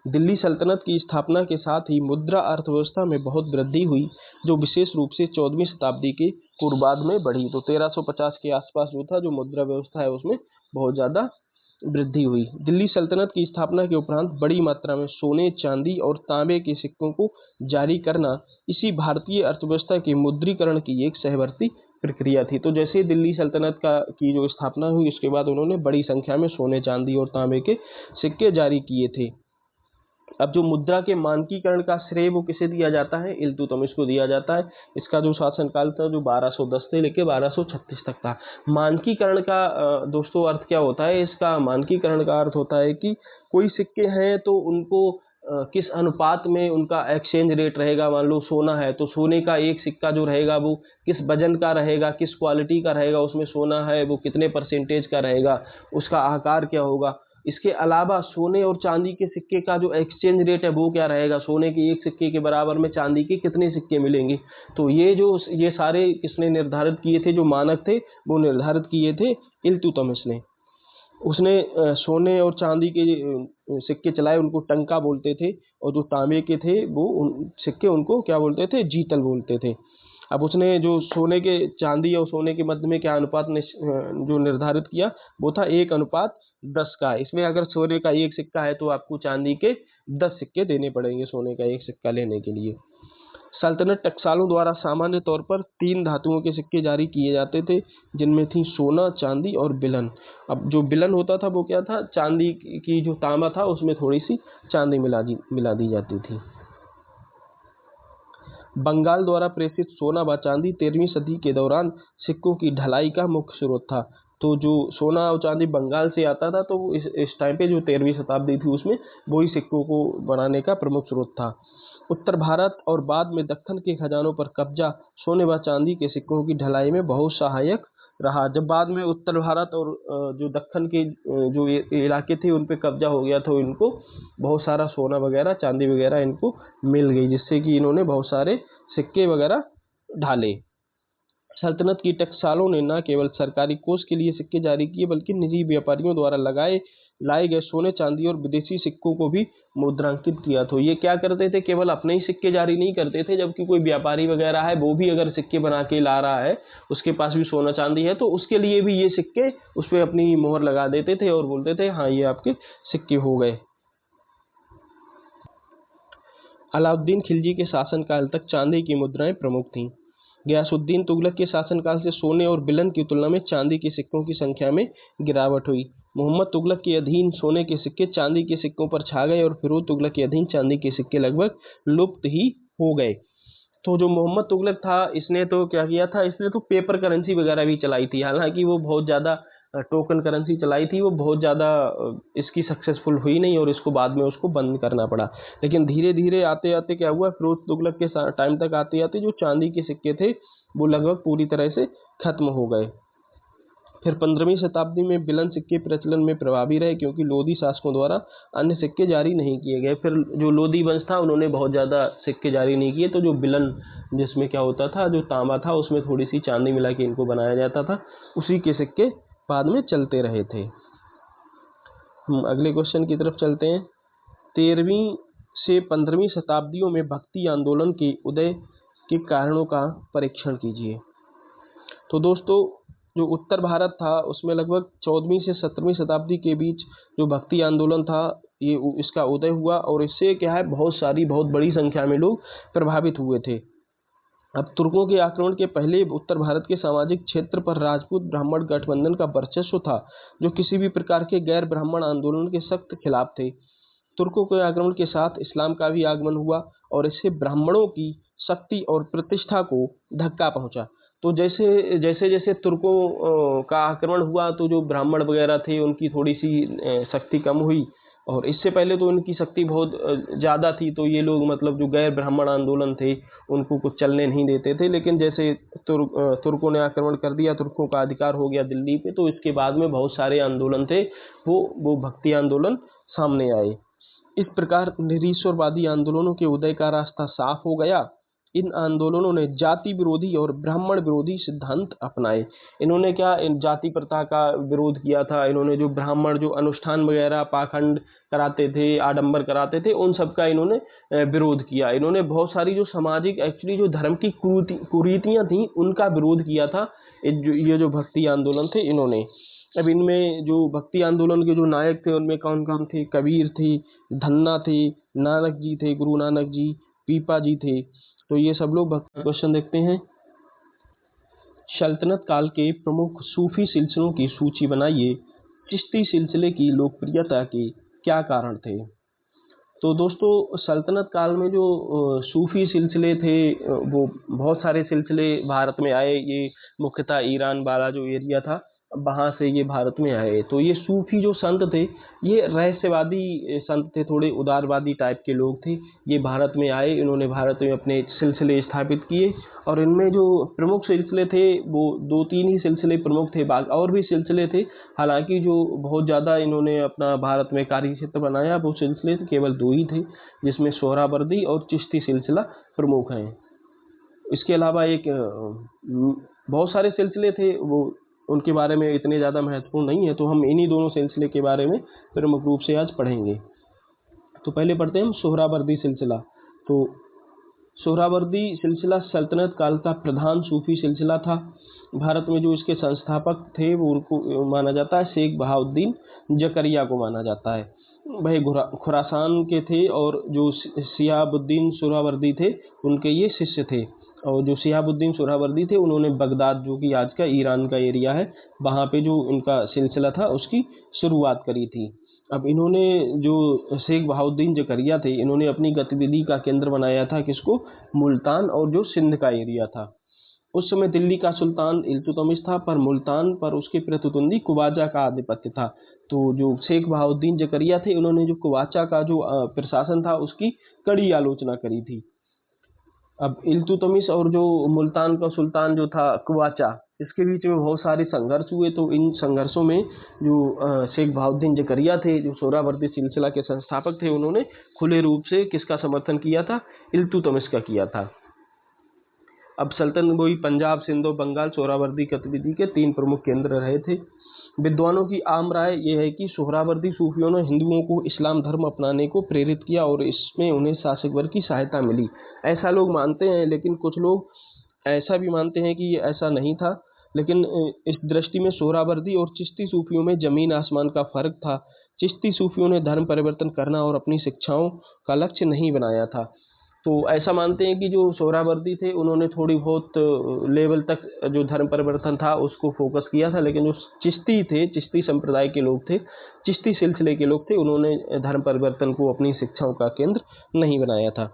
दिल्ली सल्तनत की स्थापना के साथ ही मुद्रा अर्थव्यवस्था में बहुत वृद्धि हुई, जो विशेष रूप से 14वीं शताब्दी के पूर्वार्ध में बढ़ी। तो 1350 के आसपास जो था, जो मुद्रा व्यवस्था है उसमें बहुत ज़्यादा वृद्धि हुई। दिल्ली सल्तनत की स्थापना के उपरांत बड़ी मात्रा में सोने, चांदी और तांबे के सिक्कों को जारी करना इसी भारतीय अर्थव्यवस्था के मुद्रीकरण की एक सहवर्ती प्रक्रिया थी। तो जैसे दिल्ली सल्तनत की जो स्थापना हुई उसके बाद उन्होंने बड़ी संख्या में सोने, चांदी और तांबे के सिक्के जारी किए थे। अब जो मुद्रा के मानकीकरण का श्रेय वो किसे दिया जाता है? इल्तुतमिश को दिया जाता है। इसका जो शासनकाल था जो 1210 से लेकर 1236 तक था। मानकीकरण का दोस्तों अर्थ क्या होता है? इसका मानकीकरण का अर्थ होता है कि कोई सिक्के हैं तो उनको किस अनुपात में उनका एक्सचेंज रेट रहेगा। मान लो सोना है तो सोने का एक सिक्का जो रहेगा वो किस वजन का रहेगा, किस क्वालिटी का रहेगा, उसमें सोना है वो कितने परसेंटेज का रहेगा, उसका आकार क्या होगा। इसके अलावा सोने और चांदी के सिक्के का जो एक्सचेंज रेट है वो क्या रहेगा, सोने के एक सिक्के के बराबर में चांदी के कितने सिक्के मिलेंगे। तो ये सारे किसने निर्धारित किए थे? जो मानक थे वो निर्धारित किए थे इल्तुतमिश ने। उसने सोने और चांदी के सिक्के चलाए, उनको टंका बोलते थे, और जो तांबे के थे वो सिक्के उनको क्या बोलते थे? जीतल बोलते थे। अब उसने जो सोने के, चांदी और सोने के मध्य में क्या अनुपात जो निर्धारित किया वो था 1:10 का। इसमें अगर सोने का एक सिक्का है तो आपको चांदी के 10 सिक्के देने पड़ेंगे सोने का एक सिक्का लेने के लिए। सल्तनत टकसालों द्वारा सामान्य तौर पर 3 धातुओं के सिक्के जारी किए जाते थे, जिनमें थी सोना, चांदी और बिलन। अब जो बिलन होता था वो क्या था? चांदी की जो तांबा था उसमें थोड़ी सी चांदी मिला दी जाती थी। बंगाल द्वारा प्रेषित सोना व चांदी 13वीं सदी के दौरान सिक्कों की ढलाई का मुख्य स्रोत था। तो जो सोना और चांदी बंगाल से आता था तो इस टाइम पे जो 13वीं शताब्दी थी उसमें वही सिक्कों को बनाने का प्रमुख स्रोत था। उत्तर भारत और बाद में दक्कन के खजानों पर कब्जा सोने व चांदी के सिक्कों की ढलाई में बहुत सहायक रहा। जब बाद में उत्तर भारत और जो दक्कन के जो इलाके थे उन पे कब्जा हो गया तो इनको बहुत सारा सोना वगैरह, चांदी वगैरह इनको मिल गई, जिससे कि इन्होंने बहुत सारे सिक्के वगैरह ढाले। सल्तनत की टकसालों ने न केवल सरकारी कोष के लिए सिक्के जारी किए बल्कि निजी व्यापारियों द्वारा लाए गए सोने, चांदी और विदेशी सिक्कों को भी मुद्रांकित किया। तो ये क्या करते थे? केवल अपने ही सिक्के जारी नहीं करते थे, जबकि कोई व्यापारी वगैरह है वो भी अगर सिक्के बना के ला रहा है, उसके पास भी सोना चांदी है, तो उसके लिए भी ये सिक्के उस पर अपनी मोहर लगा देते थे और बोलते थे हाँ ये आपके सिक्के हो गए। अलाउद्दीन खिलजी के शासनकाल तक चांदी की मुद्राएं प्रमुख थीं। गयासुद्दीन तुगलक के शासनकाल से सोने और बिलन की तुलना में चांदी के सिक्कों की संख्या में गिरावट हुई। मोहम्मद तुगलक के अधीन सोने के सिक्के चांदी के सिक्कों पर छा गए और फिरोज तुगलक के अधीन चांदी के सिक्के लगभग लुप्त ही हो गए। तो जो मोहम्मद तुगलक था, इसने तो क्या किया था, इसने तो पेपर करेंसी वगैरह भी चलाई थी। हालांकि वो बहुत ज़्यादा टोकन करेंसी चलाई थी, वो बहुत ज़्यादा इसकी सक्सेसफुल हुई नहीं और इसको बाद में उसको बंद करना पड़ा। लेकिन धीरे धीरे आते आते क्या हुआ, फिरोज तुगलक के टाइम तक आते आते जो चांदी के सिक्के थे वो लगभग पूरी तरह से खत्म हो गए। फिर 15वीं शताब्दी में बिलन सिक्के प्रचलन में प्रभावी रहे, क्योंकि लोधी शासकों द्वारा अन्य सिक्के जारी नहीं किए गए। फिर जो लोधी वंश था उन्होंने बहुत ज़्यादा सिक्के जारी नहीं किए, तो जो बिलन जिसमें क्या होता था, जो तांबा था उसमें थोड़ी सी चांदी मिला के इनको बनाया जाता था, उसी के सिक्के बाद में चलते रहे थे। हम अगले क्वेश्चन की तरफ चलते हैं। 13वीं से 15वीं शताब्दियों में भक्ति आंदोलन के उदय के कारणों का परीक्षण कीजिए। तो दोस्तों, जो उत्तर भारत था उसमें लगभग 14वीं से 17वीं शताब्दी के बीच जो भक्ति आंदोलन था, ये इसका उदय हुआ और इससे क्या है, बहुत बड़ी संख्या में लोग प्रभावित हुए थे। अब तुर्कों के आक्रमण के पहले उत्तर भारत के सामाजिक क्षेत्र पर राजपूत ब्राह्मण गठबंधन का वर्चस्व था, जो किसी भी प्रकार के गैर ब्राह्मण आंदोलन के सख्त खिलाफ थे। तुर्कों के आक्रमण के साथ इस्लाम का भी आगमन हुआ और इससे ब्राह्मणों की शक्ति और प्रतिष्ठा को धक्का पहुंचा। तो जैसे जैसे जैसे तुर्कों का आक्रमण हुआ तो जो ब्राह्मण वगैरह थे उनकी थोड़ी सी शक्ति कम हुई, और इससे पहले तो उनकी शक्ति बहुत ज़्यादा थी। तो ये लोग मतलब जो गैर ब्राह्मण आंदोलन थे उनको कुछ चलने नहीं देते थे। लेकिन जैसे तुर्कों ने आक्रमण कर दिया, तुर्कों का अधिकार हो गया दिल्ली पे, तो इसके बाद में बहुत सारे आंदोलन थे वो भक्ति आंदोलन सामने आए। इस प्रकार निरीश्वरवादी आंदोलनों के उदय का रास्ता साफ हो गया। इन आंदोलनों ने जाति विरोधी और ब्राह्मण विरोधी सिद्धांत अपनाए। इन्होंने क्या, इन जाति प्रथा का विरोध किया था। इन्होंने जो ब्राह्मण जो अनुष्ठान वगैरह पाखंड कराते थे, आडंबर कराते थे, उन सब का इन्होंने विरोध किया। इन्होंने बहुत सारी जो सामाजिक एक्चुअली जो धर्म की कुरीतियां थी उनका विरोध किया था। ये जो भक्ति आंदोलन थे इन्होंने। अब इनमें जो भक्ति आंदोलन के जो नायक थे उनमें कौन कौन थे? कबीर थे, धन्ना थे, नानक जी थे, गुरु नानक जी, पीपा जी थे। तो ये सब लोग भक्ति। क्वेश्चन देखते हैं। सल्तनत काल के प्रमुख सूफी सिलसिलों की सूची बनाइए। चिश्ती सिलसिले की लोकप्रियता के क्या कारण थे? तो दोस्तों, सल्तनत काल में जो सूफी सिलसिले थे वो बहुत सारे सिलसिले भारत में आए। ये मुख्यतः ईरान वाला जो एरिया था वहाँ से ये भारत में आए। तो ये सूफी जो संत थे ये रहस्यवादी संत थे, थोड़े उदारवादी टाइप के लोग थे। ये भारत में आए, इन्होंने भारत में अपने सिलसिले स्थापित किए और इनमें जो प्रमुख सिलसिले थे वो 2-3 ही सिलसिले प्रमुख थे। बाकी और भी सिलसिले थे, हालांकि जो बहुत ज़्यादा इन्होंने अपना भारत में कार्य क्षेत्र बनाया वो सिलसिले केवल 2 ही थे, जिसमें सोहरावर्दी और चिश्ती सिलसिला प्रमुख हैं। इसके अलावा एक बहुत सारे सिलसिले थे, वो उनके बारे में इतने ज़्यादा महत्वपूर्ण नहीं है, तो हम इन्हीं दोनों सिलसिले के बारे में प्रमुख रूप से आज पढ़ेंगे। तो पहले पढ़ते हैं हम सोहरावर्दी सिलसिला। तो सोहरावर्दी सिलसिला सल्तनत काल का प्रधान सूफी सिलसिला था। भारत में जो इसके संस्थापक थे वो उनको माना जाता है शेख बहाउद्दीन जकरिया को माना जाता है। वह खुरासान के थे और जो शिहाबुद्दीन सोहरावर्दी थे उनके ये शिष्य थे। और जो शिहाबुद्दीन सोहरावर्दी थे उन्होंने बगदाद, जो कि आज का ईरान का एरिया है, वहाँ पे जो इनका सिलसिला था उसकी शुरुआत करी थी। अब इन्होंने जो शेख बहाउद्दीन जकरिया थे इन्होंने अपनी गतिविधि का केंद्र बनाया था किसको? मुल्तान और जो सिंध का एरिया था। उस समय दिल्ली का सुल्तान इल्तुतमिश था, पर मुल्तान पर उसके प्रतिद्वंदी कुवाचा का आधिपत्य था। तो जो शेख बहाउद्दीन जकरिया थे उन्होंने जो कुवाचा का जो प्रशासन था उसकी कड़ी आलोचना करी थी। अब इल्तुतमिश और जो मुल्तान का सुल्तान जो था कुवाचा, इसके बीच में बहुत सारे संघर्ष हुए। तो इन संघर्षों में जो शेख बहाउद्दीन जकरिया थे, जो सोहरावर्दी सिलसिला के संस्थापक थे, उन्होंने खुले रूप से किसका समर्थन किया था? इल्तुतमिश का किया था। अब सल्तनत वही पंजाब, सिंध और बंगाल सोहरावर्दी गतिविधि के 3 प्रमुख केंद्र रहे थे। विद्वानों की आम राय यह है कि सोहरावर्दी सूफियों ने हिंदुओं को इस्लाम धर्म अपनाने को प्रेरित किया और इसमें उन्हें शासक वर्ग की सहायता मिली, ऐसा लोग मानते हैं। लेकिन कुछ लोग ऐसा भी मानते हैं कि ये ऐसा नहीं था। लेकिन इस दृष्टि में सोहरावर्दी और चिश्ती सूफियों में जमीन आसमान का फर्क था। चिश्ती सूफियों ने धर्म परिवर्तन करना और अपनी शिक्षाओं का लक्ष्य नहीं बनाया था। तो ऐसा मानते हैं कि जो सोहरावर्दी थे उन्होंने थोड़ी बहुत लेवल तक जो धर्म परिवर्तन था उसको फोकस किया था, लेकिन जो चिश्ती थे, चिश्ती संप्रदाय के लोग थे, चिश्ती सिलसिले के लोग थे, उन्होंने धर्म परिवर्तन को अपनी शिक्षाओं का केंद्र नहीं बनाया था।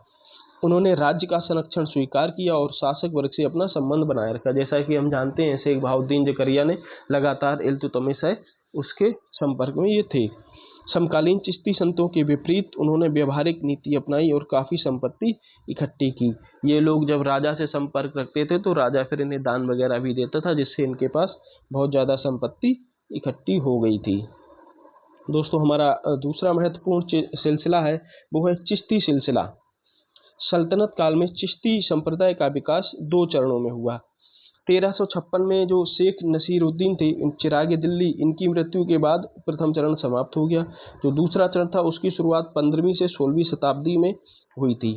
उन्होंने राज्य का संरक्षण स्वीकार किया और शासक वर्ग से अपना संबंध बनाए रखा। जैसा कि हम जानते हैं, शेख बहाउद्दीन ज़करिया ने लगातार इल्तुतमिश है उसके संपर्क में ये थे। समकालीन चिश्ती संतों के विपरीत उन्होंने व्यवहारिक नीति अपनाई और काफ़ी संपत्ति इकट्ठी की। ये लोग जब राजा से संपर्क रखते थे तो राजा फिर इन्हें दान वगैरह भी देता था, जिससे इनके पास बहुत ज़्यादा संपत्ति इकट्ठी हो गई थी। दोस्तों, हमारा दूसरा महत्वपूर्ण सिलसिला है वो है चिश्ती सिलसिला। सल्तनत काल में चिश्ती संप्रदाय का विकास 2 चरणों में हुआ। 1356 में जो शेख नसीरुद्दीन थे चिराग दिल्ली, इनकी मृत्यु के बाद प्रथम चरण समाप्त हो गया। जो दूसरा चरण था उसकी शुरुआत 15वीं से 16वीं शताब्दी में हुई थी।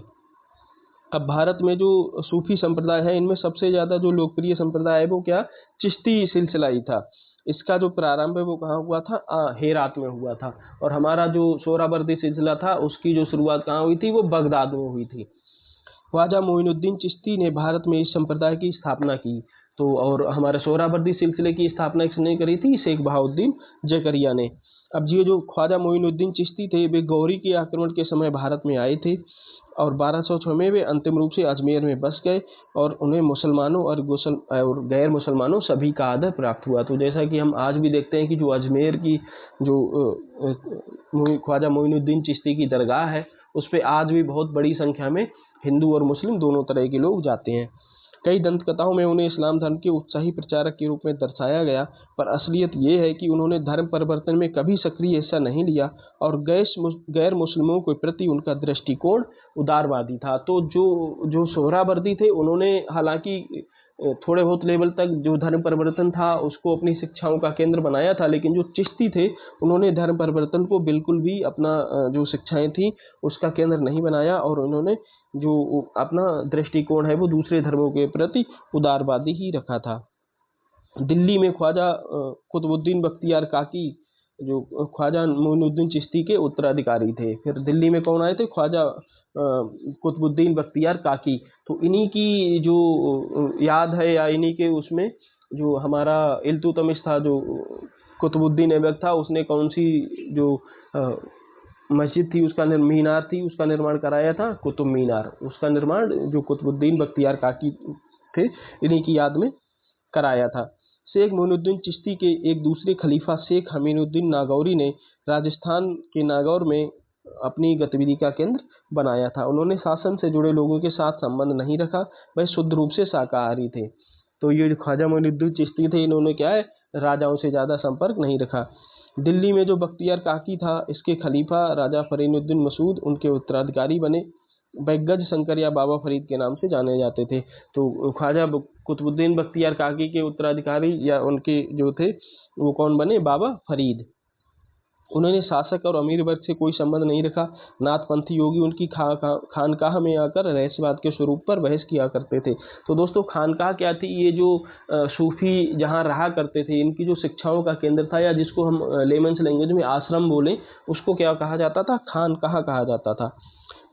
अब भारत में जो सूफी संप्रदाय है, इनमें सबसे ज़्यादा जो लोकप्रिय संप्रदाय है वो क्या, चिश्ती सिलसिला ही था। इसका जो प्रारंभ है वो कहाँ हुआ था, हेरात में हुआ था। और हमारा जो सोहरावर्दी सिलसिला था उसकी जो शुरुआत कहाँ हुई थी, वो बगदाद में हुई थी। ख्वाजा मोइनुद्दीन चिश्ती ने भारत में इस संप्रदाय की स्थापना की। तो और हमारे सोहरावर्दी सिलसिले की स्थापना किसने करी थी, शेख बहाउद्दीन ज़करिया ने। अब ये जो ख्वाजा मोइनुद्दीन चिश्ती थे वे गौरी के आक्रमण के समय भारत में आए थे और 1206 में वे अंतिम रूप से अजमेर में बस गए और उन्हें मुसलमानों और गैर मुसलमानों सभी का आदर प्राप्त हुआ। तो जैसा कि हम आज भी देखते हैं कि जो अजमेर की जो ख्वाजा मोइनुद्दीन चिश्ती की दरगाह है उस पर आज भी बहुत बड़ी संख्या में हिंदू और मुस्लिम दोनों तरह के लोग जाते हैं। कई दंत कथाओं में उन्हें इस्लाम धर्म के उत्साही प्रचारक के रूप में दर्शाया गया, पर असलियत ये है कि उन्होंने धर्म परिवर्तन में कभी सक्रिय हिस्सा नहीं लिया और गैर मुस्लिमों के प्रति उनका दृष्टिकोण उदारवादी था। तो जो सोहरावर्दी थे उन्होंने हालांकि थोड़े बहुत लेवल तक जो धर्म परिवर्तन था उसको अपनी शिक्षाओं का केंद्र बनाया था, लेकिन जो चिश्ती थे उन्होंने धर्म परिवर्तन को बिल्कुल भी अपना जो शिक्षाएं थी उसका केंद्र नहीं बनाया और उन्होंने जो अपना दृष्टिकोण है वो दूसरे धर्मों के प्रति उदारवादी ही रखा था। दिल्ली में ख्वाजा कुतुबुद्दीन बख्तियार काकी जो ख्वाजा मोइनुद्दीन चिश्ती के उत्तराधिकारी थे। फिर दिल्ली में कौन आए थे, ख्वाजा कुतुबुद्दीन बख्तियार काकी। तो इन्हीं की जो याद है या इन्हीं के उसमें जो हमारा इल्तुतमिश था, जो कुतुबुद्दीन ऐबक था, उसने कौन सी जो मस्जिद थी उसका मीनार थी उसका निर्माण कराया था, कुतुब मीनार। उसका निर्माण जो कुतुबुद्दीन बख्तियार काकी थे इन्हीं की याद में कराया था। शेख मोइनुद्दीन चिश्ती के एक दूसरे खलीफा शेख हमीनुद्दीन नागौरी ने राजस्थान के नागौर में अपनी गतिविधि का केंद्र बनाया था। उन्होंने शासन से जुड़े लोगों के साथ संबंध नहीं रखा, वह शुद्ध रूप से शाकाहारी थे। तो ये जो ख्वाजा मोइनुद्दीन चिश्ती थे इन्होंने क्या है, राजाओं से ज़्यादा संपर्क नहीं रखा। दिल्ली में जो बख्तियार काकी था इसके खलीफा राजा फरीदुद्दीन मसूद उनके उत्तराधिकारी बने। बैगज शंकर या बाबा फरीद के नाम से जाने जाते थे। तो ख्वाजा कुतुबुद्दीन बख्तियार काकी के उत्तराधिकारी या उनके जो थे वो कौन बने, बाबा फरीद। उन्होंने शासक और अमीर वर्ग से कोई संबंध नहीं रखा। नाथपंथी योगी उनकी खानकाह में आकर रहस्यवाद के स्वरूप पर बहस किया करते थे। तो दोस्तों, खानकाह क्या थी, ये जो सूफी जहाँ रहा करते थे इनकी जो शिक्षाओं का केंद्र था, या जिसको हम लेमन्स लैंग्वेज में आश्रम बोलें, उसको क्या कहा जाता था, खानकाह कहा जाता था।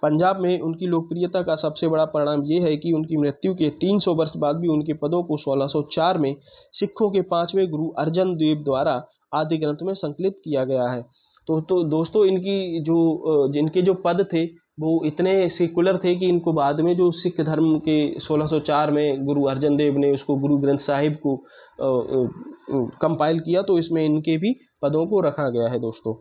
पंजाब में उनकी लोकप्रियता का सबसे बड़ा परिणाम ये है कि उनकी मृत्यु के 300 वर्ष बाद भी उनके पदों को 1604 में सिखों के 5वें गुरु अर्जन देव द्वारा आदि ग्रंथ में संकलित किया गया है। तो दोस्तों, इनकी जो जिनके जो पद थे वो इतने सेकुलर थे कि इनको बाद में जो सिख धर्म के 1604 में गुरु अर्जन देव ने उसको गुरु ग्रंथ साहिब को कंपाइल किया, तो इसमें इनके भी पदों को रखा गया है दोस्तों।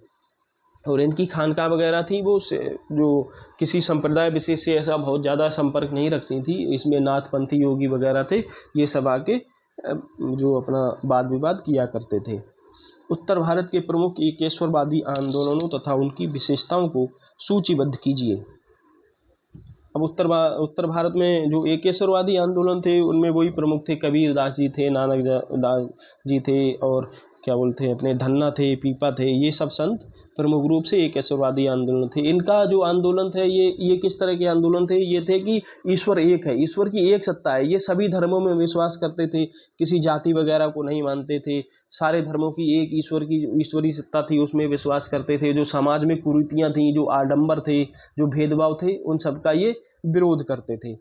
और इनकी खानका वगैरह थी वो जो किसी संप्रदाय विशेष से ऐसा बहुत ज़्यादा संपर्क नहीं रखती थी। इसमें नाथपंथी योगी वगैरह थे, ये सब आके जो अपना वाद विवाद किया करते थे। उत्तर भारत के प्रमुख एकेश्वरवादी आंदोलनों तथा उनकी विशेषताओं को सूचीबद्ध कीजिए। अब उत्तर भारत में जो एकेश्वरवादी आंदोलन थे उनमें वही प्रमुख थे, कबीर दास जी थे, नानक दास जी थे, और क्या बोलते हैं अपने धन्ना थे, पीपा थे। ये सब संत प्रमुख रूप से एकेश्वरवादी आंदोलन थे। इनका जो आंदोलन थे ये किस तरह के आंदोलन थे, ये थे कि ईश्वर एक है, ईश्वर की एक सत्ता है। ये सभी धर्मों में विश्वास करते थे, किसी जाति वगैरह को नहीं मानते थे। सारे धर्मों की एक ईश्वरी सत्ता थी, उसमें विश्वास करते थे। जो समाज में कुरीतियाँ थी, जो आडंबर थे, जो भेदभाव थे, उन सबका ये विरोध करते थे।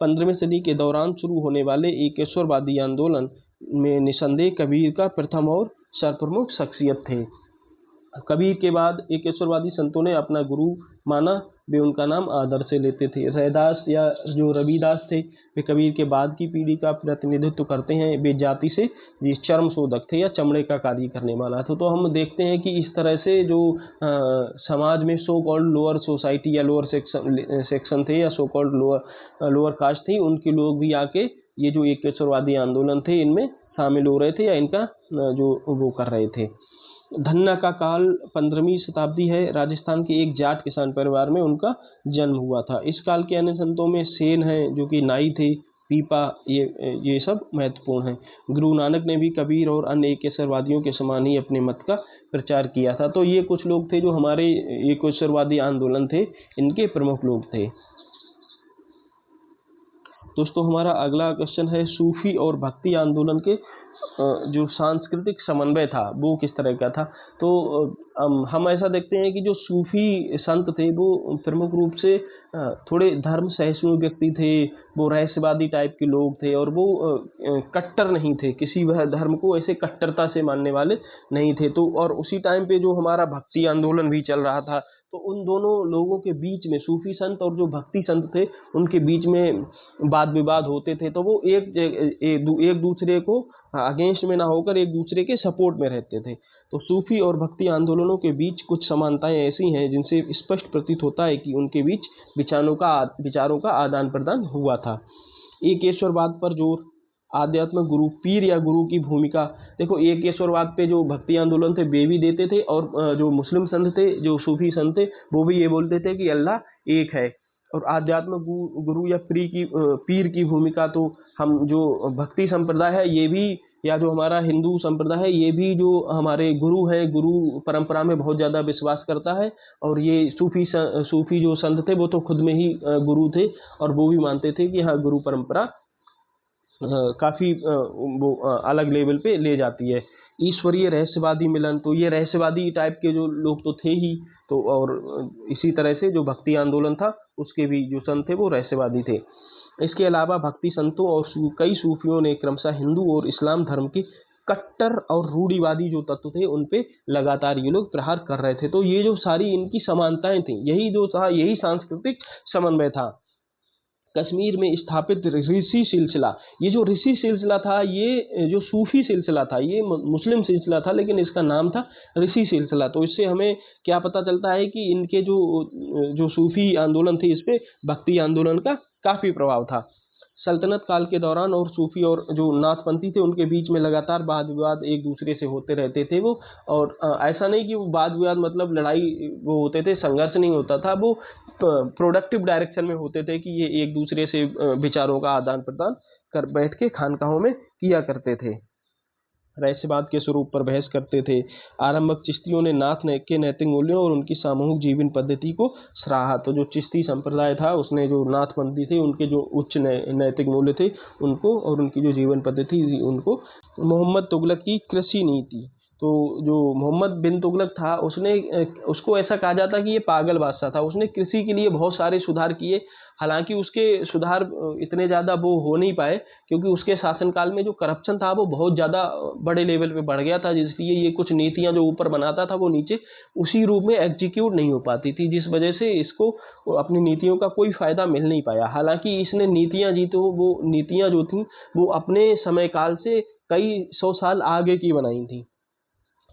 15वीं सदी के दौरान शुरू होने वाले एकेश्वरवादी आंदोलन में निसंदेह कबीर का प्रथम और सर्वप्रमुख शख्सियत थे। कबीर के बाद एकेश्वरवादी संतों ने अपना गुरु माना, वे उनका नाम आदर से लेते थे। रैदास या जो रविदास थे, वे कबीर के बाद की पीढ़ी का प्रतिनिधित्व करते हैं। वे जाति से ये चर्म शोधक थे या चमड़े का कार्य करने वाला था। तो हम देखते हैं कि इस तरह से जो समाज में सो कॉल्ड लोअर सोसाइटी या लोअर सेक्शन थे या सो कॉल्ड लोअर कास्ट थी, उनके लोग भी आके ये जो एकेश्वरवादी आंदोलन थे इनमें शामिल हो रहे थे या इनका जो वो कर रहे थे। धन्ना का काल 15वीं शताब्दी है। राजस्थान के एक जाट किसान परिवार में उनका जन्म हुआ था। इस काल के अन्य संतों में सेन हैं जो कि नाई थे, पीपा, ये सब महत्वपूर्ण हैं। गुरु नानक ने भी कबीर और अन्य एकेश्वरवादियों के समान ही अपने मत का प्रचार किया था। तो ये कुछ लोग थे जो हमारे एकेश्वरवादी आंदोलन थे इनके प्रमुख लोग थे। दोस्तों हमारा अगला क्वेश्चन है सूफी और भक्ति आंदोलन के जो सांस्कृतिक समन्वय था वो किस तरह का था। तो हम ऐसा देखते हैं कि जो सूफी संत थे वो प्रमुख रूप से थोड़े धर्म सहिष्णु व्यक्ति थे, वो रहस्यवादी टाइप के लोग थे और वो कट्टर नहीं थे, किसी वह धर्म को ऐसे कट्टरता से मानने वाले नहीं थे। तो और उसी टाइम पे जो हमारा भक्ति आंदोलन भी चल रहा था, तो उन दोनों लोगों के बीच में, सूफी संत और जो भक्ति संत थे उनके बीच में वाद विवाद होते थे। तो वो एक दूसरे को अगेंस्ट में ना होकर एक दूसरे के सपोर्ट में रहते थे। तो सूफी और भक्ति आंदोलनों के बीच कुछ समानताएं ऐसी हैं जिनसे स्पष्ट प्रतीत होता है कि उनके बीच विचारों का आदान प्रदान हुआ था। एकेश्वरवाद पर जोर, आध्यात्मिक गुरु, पीर या गुरु की भूमिका। देखो एकेश्वरवाद पे जो भक्ति आंदोलन थे वे भी देते थे और जो मुस्लिम संत थे, जो सूफी संत थे, वो भी ये बोलते थे कि अल्लाह एक है। और आध्यात्मिक गुरु या पीर की भूमिका, तो हम जो भक्ति संप्रदाय है ये भी, या जो हमारा हिंदू संप्रदाय है ये भी, जो हमारे गुरु है, गुरु परंपरा में बहुत ज़्यादा विश्वास करता है। और ये सूफी जो संत थे वो तो खुद में ही गुरु थे और वो भी मानते थे कि हाँ गुरु परंपरा काफ़ी वो अलग लेवल पे ले जाती है। ईश्वरीय रहस्यवादी मिलन, तो ये रहस्यवादी टाइप के जो लोग तो थे ही। तो और इसी तरह से जो भक्ति आंदोलन था उसके भी जो संत थे वो रहस्यवादी थे। इसके अलावा भक्ति संतों और कई सूफियों ने क्रमशः हिंदू और इस्लाम धर्म के कट्टर और रूढ़िवादी जो तत्व थे उन पे लगातार ये लोग प्रहार कर रहे थे। तो ये जो सारी इनकी समानताएं थी, यही जो था यही सांस्कृतिक समन्वय था। कश्मीर में स्थापित ऋषि सिलसिला, ये जो ऋषि सिलसिला था, ये जो सूफी सिलसिला था, ये मुस्लिम सिलसिला था लेकिन इसका नाम था ऋषि सिलसिला। तो इससे हमें क्या पता चलता है कि इनके जो सूफी आंदोलन थे इस पे भक्ति आंदोलन का काफ़ी प्रभाव था। सल्तनत काल के दौरान और सूफी और जो नाथपंथी थे उनके बीच में लगातार वाद विवाद एक दूसरे से होते रहते थे वो। और ऐसा नहीं कि वो वाद विवाद मतलब लड़ाई वो होते थे, संघर्ष नहीं होता था, वो प्रोडक्टिव डायरेक्शन में होते थे कि ये एक दूसरे से विचारों का आदान प्रदान कर बैठ के खानकाहों में किया करते थे, रहस्यवाद के स्वरूप पर बहस करते थे। आरंभक चिश्तियों ने नाथ के नैतिक मूल्यों और उनकी सामूहिक जीवन पद्धति को सराहा। तो जो चिश्ती संप्रदाय था उसने जो नाथपंथी थे उनके जो उच्च नैतिक मूल्य थे उनको और उनकी जो जीवन पद्धति थी उनको। मोहम्मद तुगलक की कृषि नीति, तो जो मोहम्मद बिन तुगलक था उसको ऐसा कहा जाता कि ये पागल बादशाह था। उसने कृषि के लिए बहुत सारे सुधार किए, हालांकि उसके सुधार इतने ज़्यादा वो हो नहीं पाए क्योंकि उसके शासनकाल में जो करप्शन था वो बहुत ज़्यादा बड़े लेवल पे बढ़ गया था, जिसलिए ये कुछ नीतियां जो ऊपर बनाता था वो नीचे उसी रूप में एग्जीक्यूट नहीं हो पाती थी, जिस वजह से इसको अपनी नीतियों का कोई फ़ायदा मिल नहीं पाया। हालांकि इसने नीतियाँ जी तो वो नीतियाँ जो थी वो अपने समय काल से कई 100 साल आगे की बनाई थी।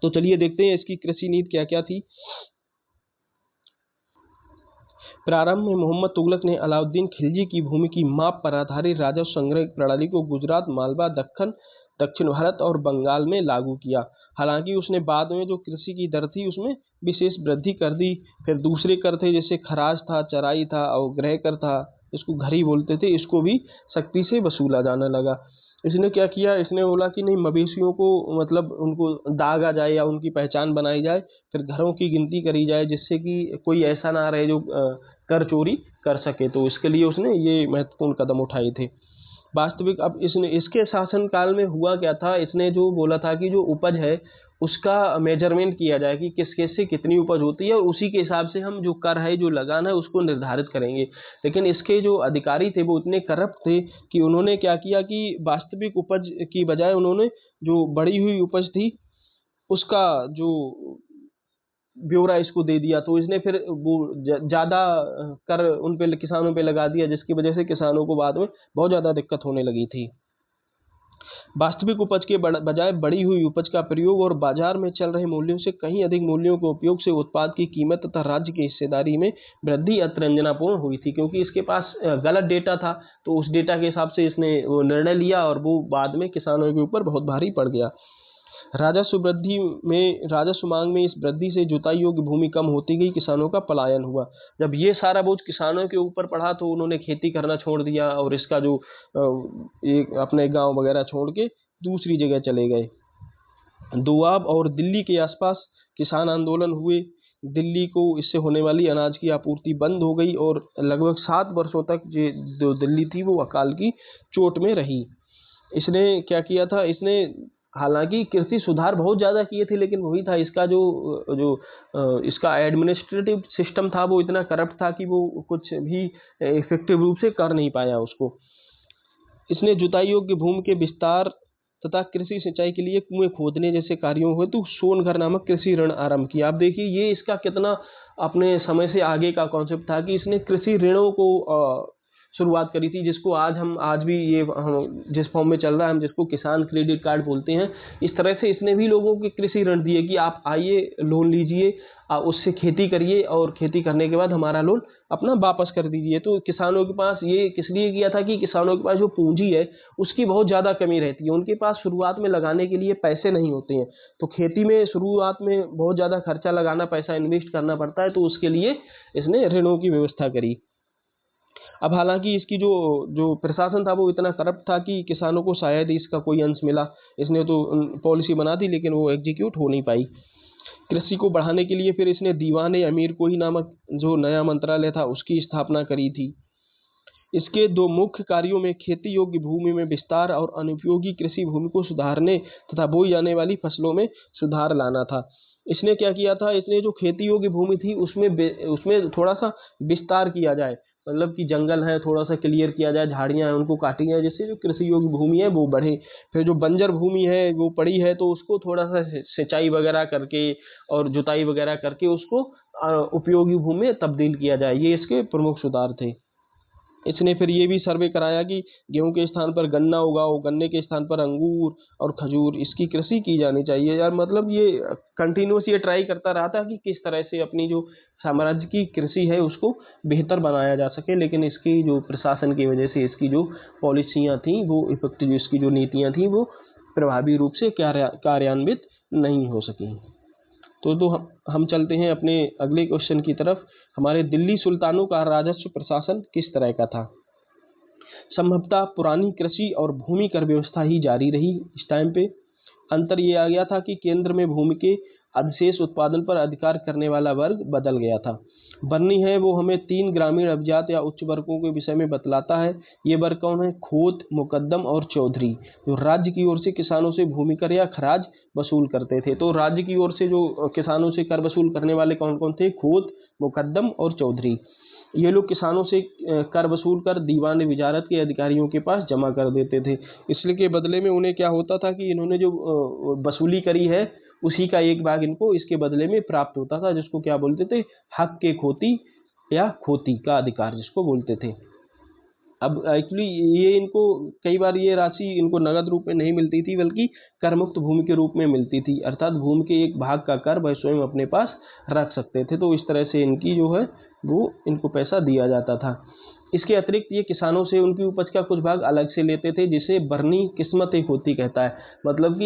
तो चलिए देखते हैं इसकी कृषि नीति क्या क्या थी। प्रारंभ में मोहम्मद तुगलक ने अलाउद्दीन खिलजी की भूमि की माप पर आधारित राजस्व संग्रह प्रणाली को गुजरात, मालवा, दक्षिण भारत और बंगाल में लागू किया। हालांकि उसने बाद में जो कृषि की दर थी उसमें विशेष वृद्धि कर दी। फिर दूसरे कर थे जैसे खराज था, चराई था और गृह कर था, इसको घरी बोलते थे, इसको भी सख्ती से वसूला जाने लगा। इसने क्या किया, इसने बोला कि नहीं, मवेशियों को मतलब उनको दागा जाए या उनकी पहचान बनाई जाए, फिर घरों की गिनती करी जाए जिससे कि कोई ऐसा ना रहे जो कर चोरी कर सके। तो इसके लिए उसने ये महत्वपूर्ण कदम उठाए थे। वास्तविक अब इसने इसके शासनकाल में हुआ क्या था, इसने जो बोला था कि जो उपज है उसका मेजरमेंट किया जाए कि किस केस से कितनी उपज होती है, और उसी के हिसाब से हम जो कर है, जो लगान है, उसको निर्धारित करेंगे। लेकिन इसके जो अधिकारी थे वो इतने करप्ट थे कि उन्होंने क्या किया कि वास्तविक उपज की बजाय उन्होंने जो बढ़ी हुई उपज थी उसका जो ब्यौरा इसको दे दिया। तो इसने फिर वो ज्यादा कर उन पे, किसानों पे लगा दिया, जिसकी वजह से किसानों को बाद में बहुत ज्यादा दिक्कत होने लगी थी। वास्तविक उपज के बजाय बढ़ी हुई उपज का प्रयोग और बाजार में चल रहे मूल्यों से कहीं अधिक मूल्यों के उपयोग से उत्पाद की कीमत तथा राज्य की हिस्सेदारी में वृद्धि अतिरंजनापूर्ण हुई थी। क्योंकि इसके पास गलत डेटा था, तो उस डेटा के हिसाब से इसने वो निर्णय लिया और वो बाद में किसानों के ऊपर बहुत भारी पड़ गया। राजस्व मांग में इस वृद्धि से जुताई योग्य भूमि कम होती गई, किसानों का पलायन हुआ। जब ये सारा बोझ किसानों के ऊपर पड़ा तो उन्होंने खेती करना छोड़ दिया और इसका जो एक अपने गांव वगैरह छोड़ के दूसरी जगह चले गए। दोआब और दिल्ली के आसपास किसान आंदोलन हुए। दिल्ली को इससे होने वाली अनाज की आपूर्ति बंद हो गई और लगभग 7 वर्षों तक जो दिल्ली थी वो अकाल की चोट में रही। इसने क्या किया था, इसने हालांकि कृषि सुधार बहुत ज़्यादा किए थे, लेकिन वही था, इसका जो जो इसका एडमिनिस्ट्रेटिव सिस्टम था वो इतना करप्ट था कि वो कुछ भी इफेक्टिव रूप से कर नहीं पाया उसको। इसने जुताई योग्य भूमि के विस्तार तथा कृषि सिंचाई के लिए कुएं खोदने जैसे कार्यों हेतु सोनघर नामक कृषि ऋण आरंभ किया। आप देखिए ये इसका कितना अपने समय से आगे का कॉन्सेप्ट था कि इसने कृषि ऋणों को शुरुआत करी थी, जिसको आज भी ये हम जिस फॉर्म में चल रहा है, हम जिसको किसान क्रेडिट कार्ड बोलते हैं। इस तरह से इसने भी लोगों के कृषि ऋण दिए कि आप आइए, लोन लीजिए, उससे खेती करिए और खेती करने के बाद हमारा लोन अपना वापस कर दीजिए। तो किसानों के पास ये किस लिए किया था कि किसानों के पास जो पूंजी है उसकी बहुत ज़्यादा कमी रहती है, उनके पास शुरुआत में लगाने के लिए पैसे नहीं होते हैं। तो खेती में शुरुआत में बहुत ज़्यादा खर्चा लगाना, पैसा इन्वेस्ट करना पड़ता है, तो उसके लिए इसने ऋणों की व्यवस्था करी। अब हालांकि इसकी जो जो प्रशासन था वो इतना करप्ट था कि किसानों को शायद इसका कोई अंश मिला। इसने तो पॉलिसी बना दी लेकिन वो एग्जीक्यूट हो नहीं पाई। कृषि को बढ़ाने के लिए फिर इसने दीवाने अमीर कोही नामक जो नया मंत्रालय था उसकी स्थापना करी थी। इसके दो मुख्य कार्यों में खेती योग्य भूमि में विस्तार और अनुपयोगी कृषि भूमि को सुधारने तथा बोई जाने वाली फसलों में सुधार लाना था। इसने क्या किया था, इसने जो खेती योग्य भूमि थी उसमें थोड़ा सा विस्तार किया जाए, मतलब कि जंगल है थोड़ा सा क्लियर किया जाए, झाड़ियां हैं उनको काटी जाए, जिससे जो कृषि योग्य भूमि है वो बढ़े। फिर जो बंजर भूमि है वो पड़ी है तो उसको थोड़ा सा सिंचाई वगैरह करके और जुताई वगैरह करके उसको उपयोगी भूमि में तब्दील किया जाए। ये इसके प्रमुख सुधार थे। इसने फिर ये भी सर्वे कराया कि गेहूं के स्थान पर गन्ना उगाओ, गन्ने के स्थान पर अंगूर और खजूर, इसकी कृषि की जानी चाहिए। यार मतलब ये कंटिन्यूस ये ट्राई करता रहा था कि किस तरह से अपनी जो साम्राज्य की कृषि है उसको बेहतर बनाया जा सके। लेकिन इसकी जो प्रशासन की वजह से इसकी जो पॉलिसियां थी वो इफेक्टिव, इसकी जो नीतियां थी वो प्रभावी रूप से कार्यान्वित नहीं हो सकी। तो हम चलते हैं अपने अगले क्वेश्चन की तरफ। हमारे दिल्ली सुल्तानों का राजस्व प्रशासन किस तरह का था? संभवतः पुरानी कृषि और भूमि कर व्यवस्था ही जारी रही इस टाइम पे। अंतर ये आ गया था कि केंद्र में भूमि के अधिशेष उत्पादन पर अधिकार करने वाला वर्ग बदल गया था। बर्नी है वो हमें 3 ग्रामीण अभिजात या उच्च वर्गों के विषय में बतलाता है। ये वर्ग कौन है? खोत, मुकद्दम और चौधरी, जो राज्य की ओर से किसानों से भूमि कर या खराज वसूल करते थे। तो राज्य की ओर से जो किसानों से कर वसूल करने वाले कौन कौन थे? खोत, मुकद्दम और चौधरी। ये लोग किसानों से कर वसूल कर दीवान विजारत के अधिकारियों के पास जमा कर देते थे। इसलिए के बदले में उन्हें क्या होता था कि इन्होंने जो वसूली करी है उसी का एक भाग इनको इसके बदले में प्राप्त होता था, जिसको क्या बोलते थे? हक के खोती या खोती का अधिकार जिसको बोलते थे। अब एक्चुअली ये इनको कई बार ये राशि इनको नगद रूप में नहीं मिलती थी, बल्कि कर मुक्त भूमि के रूप में मिलती थी, अर्थात भूमि के एक भाग का कर वह स्वयं अपने पास रख सकते थे। तो इस तरह से इनकी जो है वो इनको पैसा दिया जाता था। इसके अतिरिक्त ये किसानों से उनकी उपज का कुछ भाग अलग से लेते थे, जिसे बरनी किस्मत एक होती कहता है। मतलब कि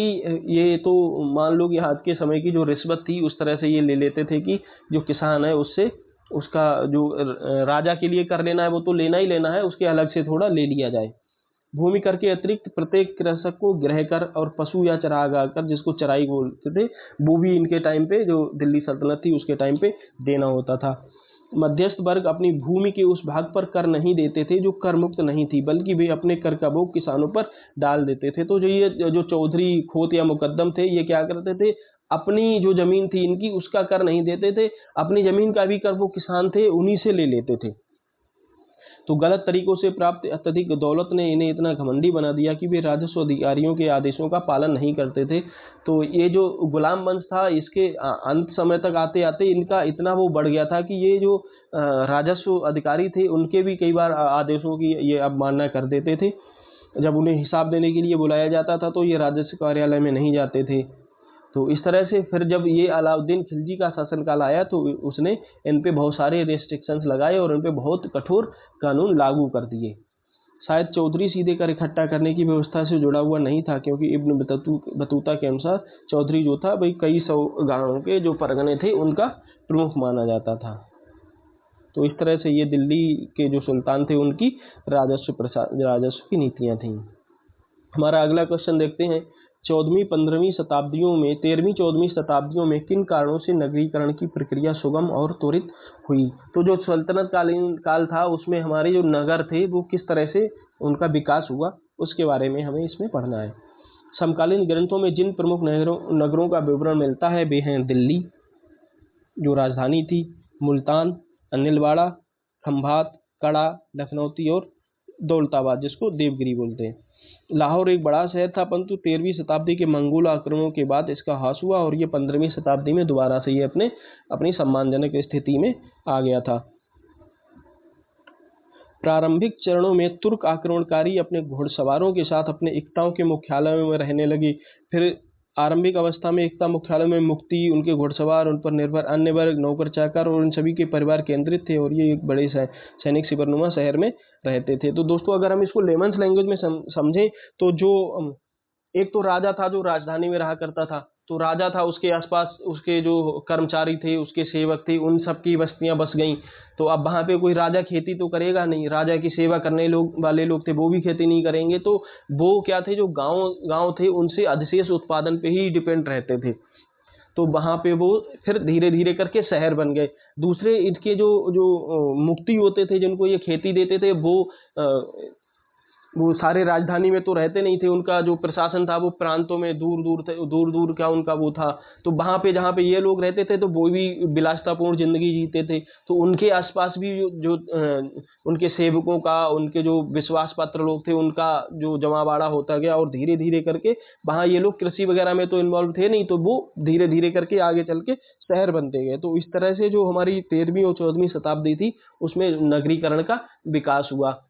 ये तो मान लो कि आज के समय की जो रिश्वत थी उस तरह से ये ले लेते थे कि जो किसान है उससे उसका जो राजा के लिए कर लेना है वो तो लेना ही लेना है, उसके अलग से थोड़ा ले लिया जाए। भूमि कर के अतिरिक्त प्रत्येक कृषक को गृह कर और पशु या चरागाह कर, जिसको चराई बोलते थे, वो भी इनके टाइम पे जो दिल्ली सल्तनत थी उसके टाइम पे देना होता था। मध्यस्थ वर्ग अपनी भूमि के उस भाग पर कर नहीं देते थे जो कर मुक्त नहीं थी, बल्कि वे अपने कर का बोझ किसानों पर डाल देते थे। तो जो चौधरी, खोत या मुकद्दम थे, ये क्या करते थे? अपनी जो ज़मीन थी इनकी उसका कर नहीं देते थे, अपनी ज़मीन का भी कर वो किसान थे उन्हीं से ले लेते थे। तो गलत तरीकों से प्राप्त अत्यधिक दौलत ने इन्हें इतना घमंडी बना दिया कि वे राजस्व अधिकारियों के आदेशों का पालन नहीं करते थे। तो ये जो गुलाम वंश था इसके अंत समय तक आते आते इनका इतना वो बढ़ गया था कि ये जो राजस्व अधिकारी थे उनके भी कई बार आदेशों की ये अवमानना कर देते थे। जब उन्हें हिसाब देने के लिए बुलाया जाता था तो ये राजस्व कार्यालय में नहीं जाते थे। तो इस तरह से फिर जब ये अलाउद्दीन खिलजी का शासनकाल आया तो उसने इन पे बहुत सारे रेस्ट्रिक्शंस लगाए और इन पे बहुत कठोर कानून लागू कर दिए। शायद चौधरी सीधे कर इकट्ठा करने की व्यवस्था से जुड़ा हुआ नहीं था, क्योंकि इब्न बतूता के अनुसार चौधरी जो था भाई कई सौ गांवों के जो परगने थे उनका प्रमुख माना जाता था। तो इस तरह से ये दिल्ली के जो सुल्तान थे उनकी राजस्व की नीतियाँ थीं। हमारा अगला क्वेश्चन देखते हैं। 13वीं शताब्दियों में 13वीं-14वीं शताब्दियों में किन कारणों से नगरीकरण की प्रक्रिया सुगम और त्वरित हुई? तो जो सल्तनत कालीन काल था उसमें हमारे जो नगर थे वो किस तरह से उनका विकास हुआ उसके बारे में हमें इसमें पढ़ना है। समकालीन ग्रंथों में जिन प्रमुख नगरों का विवरण मिलता है वे हैं दिल्ली जो राजधानी थी, मुल्तान, अनिलवाड़ा, खंभात, कड़ा, लखनौती और दौलताबाद जिसको देवगिरी बोलते हैं। लाहौर एक बड़ा शहर था, परंतु 13वीं शताब्दी के मंगोल आक्रमणों के बाद इसका ह्रास हुआ और ये 15वीं शताब्दी में दोबारा से ये अपनी सम्मानजनक स्थिति में आ गया था। प्रारंभिक चरणों में तुर्क आक्रमणकारी अपने घुड़सवारों के साथ अपने इक्ताओं के मुख्यालयों में रहने लगे। फिर आरंभिक अवस्था में इक्ता मुख्यालय में मुक्ति, उनके घुड़सवार, उन पर निर्भर अन्य वर्ग, नौकर चाकर और उन सभी के परिवार केंद्रित थे और ये एक बड़े सैनिक शिविरनुमा शहर में रहते थे। तो दोस्तों अगर हम इसको लेमन्स लैंग्वेज में समझें तो जो एक तो राजा था जो राजधानी में रहा करता था, तो राजा था उसके आसपास उसके जो कर्मचारी थे उसके सेवक थे उन सब की बस्तियां बस गईं। तो अब वहाँ पे कोई राजा खेती तो करेगा नहीं, राजा की सेवा करने वाले लोग थे वो भी खेती नहीं करेंगे। तो वो क्या थे जो गांव थे उनसे अधिशेष उत्पादन पे ही डिपेंड रहते थे। तो वहाँ पे वो फिर धीरे धीरे करके शहर बन गए। दूसरे इनके जो जो मुक्ति होते थे जिनको ये खेती देते थे वो सारे राजधानी में तो रहते नहीं थे, उनका जो प्रशासन था वो प्रांतों में दूर दूर का उनका वो था। तो वहाँ पे जहाँ पे ये लोग रहते थे तो वो भी विलासितापूर्ण जिंदगी जीते थे। तो उनके आसपास भी जो उनके सेवकों का उनके जो विश्वास पात्र लोग थे उनका जो जमावाड़ा होता गया और धीरे धीरे करके वहाँ ये लोग कृषि वगैरह में तो इन्वॉल्व थे नहीं, तो वो धीरे धीरे करके आगे चल के शहर बनते गए। तो इस तरह से जो हमारी 13वीं और 14वीं शताब्दी थी उसमें नगरीकरण का विकास हुआ।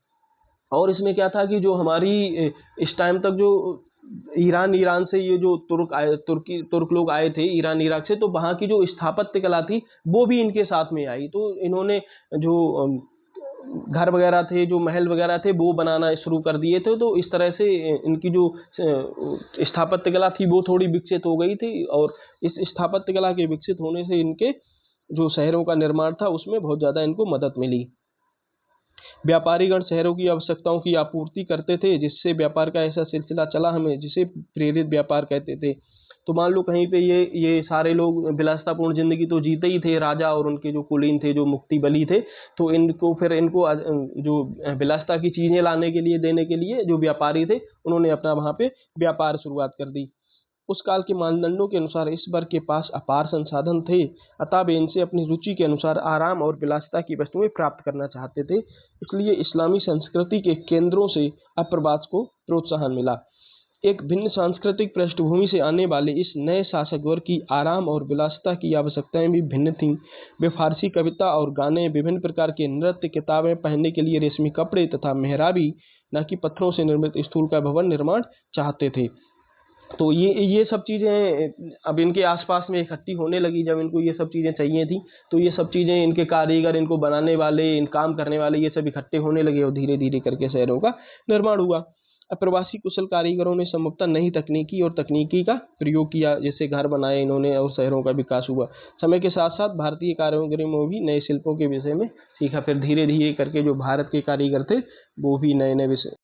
और इसमें क्या था कि जो हमारी इस टाइम तक जो ईरान से ये जो तुर्क लोग आए थे ईरान इराक से, तो वहाँ की जो स्थापत्य कला थी वो भी इनके साथ में आई। तो इन्होंने जो घर वगैरह थे जो महल वगैरह थे वो बनाना शुरू कर दिए थे। तो इस तरह से इनकी जो स्थापत्य कला थी वो थोड़ी विकसित हो गई थी और इस स्थापत्य कला के विकसित होने से इनके जो शहरों का निर्माण था उसमें बहुत ज़्यादा इनको मदद मिली। व्यापारीगण शहरों की आवश्यकताओं की आपूर्ति करते थे जिससे व्यापार का ऐसा सिलसिला चला हमें जिसे प्रेरित व्यापार कहते थे। तो मान लो कहीं पे ये सारे लोग विलासितापूर्ण जिंदगी तो जीते ही थे, राजा और उनके जो कुलीन थे जो मुक्ति बली थे, तो इनको जो विलासिता की चीजें लाने के लिए देने के लिए जो व्यापारी थे उन्होंने अपना वहां पे व्यापार शुरुआत कर दी। उस काल के मानदंडों के अनुसार इस वर्ग के पास अपार संसाधन थे, अतः वे इनसे अपनी रुचि के अनुसार आराम और विलासिता की वस्तुएं प्राप्त करना चाहते थे। इसलिए इस्लामी संस्कृति के केंद्रों से अप्रवास को प्रोत्साहन मिला। एक भिन्न सांस्कृतिक पृष्ठभूमि से आने वाले इस नए शासक वर्ग की आराम और विलासिता की आवश्यकताएं भी भिन्न थीं। वे फारसी कविता और गाने, विभिन्न प्रकार के नृत्य, किताबें, पहनने के लिए रेशमी कपड़े तथा मेहराबी न कि पत्थरों से निर्मित स्थूल का भवन निर्माण चाहते थे। तो ये सब चीज़ें अब इनके आसपास में इकट्ठी होने लगी। जब इनको ये सब चीज़ें चाहिए थी तो ये सब चीज़ें इनके कारीगर, इनको बनाने वाले, इन काम करने वाले ये सब इकट्ठे होने लगे और धीरे धीरे करके शहरों का निर्माण हुआ। अप्रवासी कुशल कारीगरों ने संभवतः नई तकनीकी का प्रयोग किया, जैसे घर बनाए इन्होंने और शहरों का विकास हुआ। समय के साथ साथ भारतीय कारीगरों में भी नए शिल्पों के विषय में सीखा। फिर धीरे धीरे करके जो भारत के कारीगर थे वो भी नए नए विषय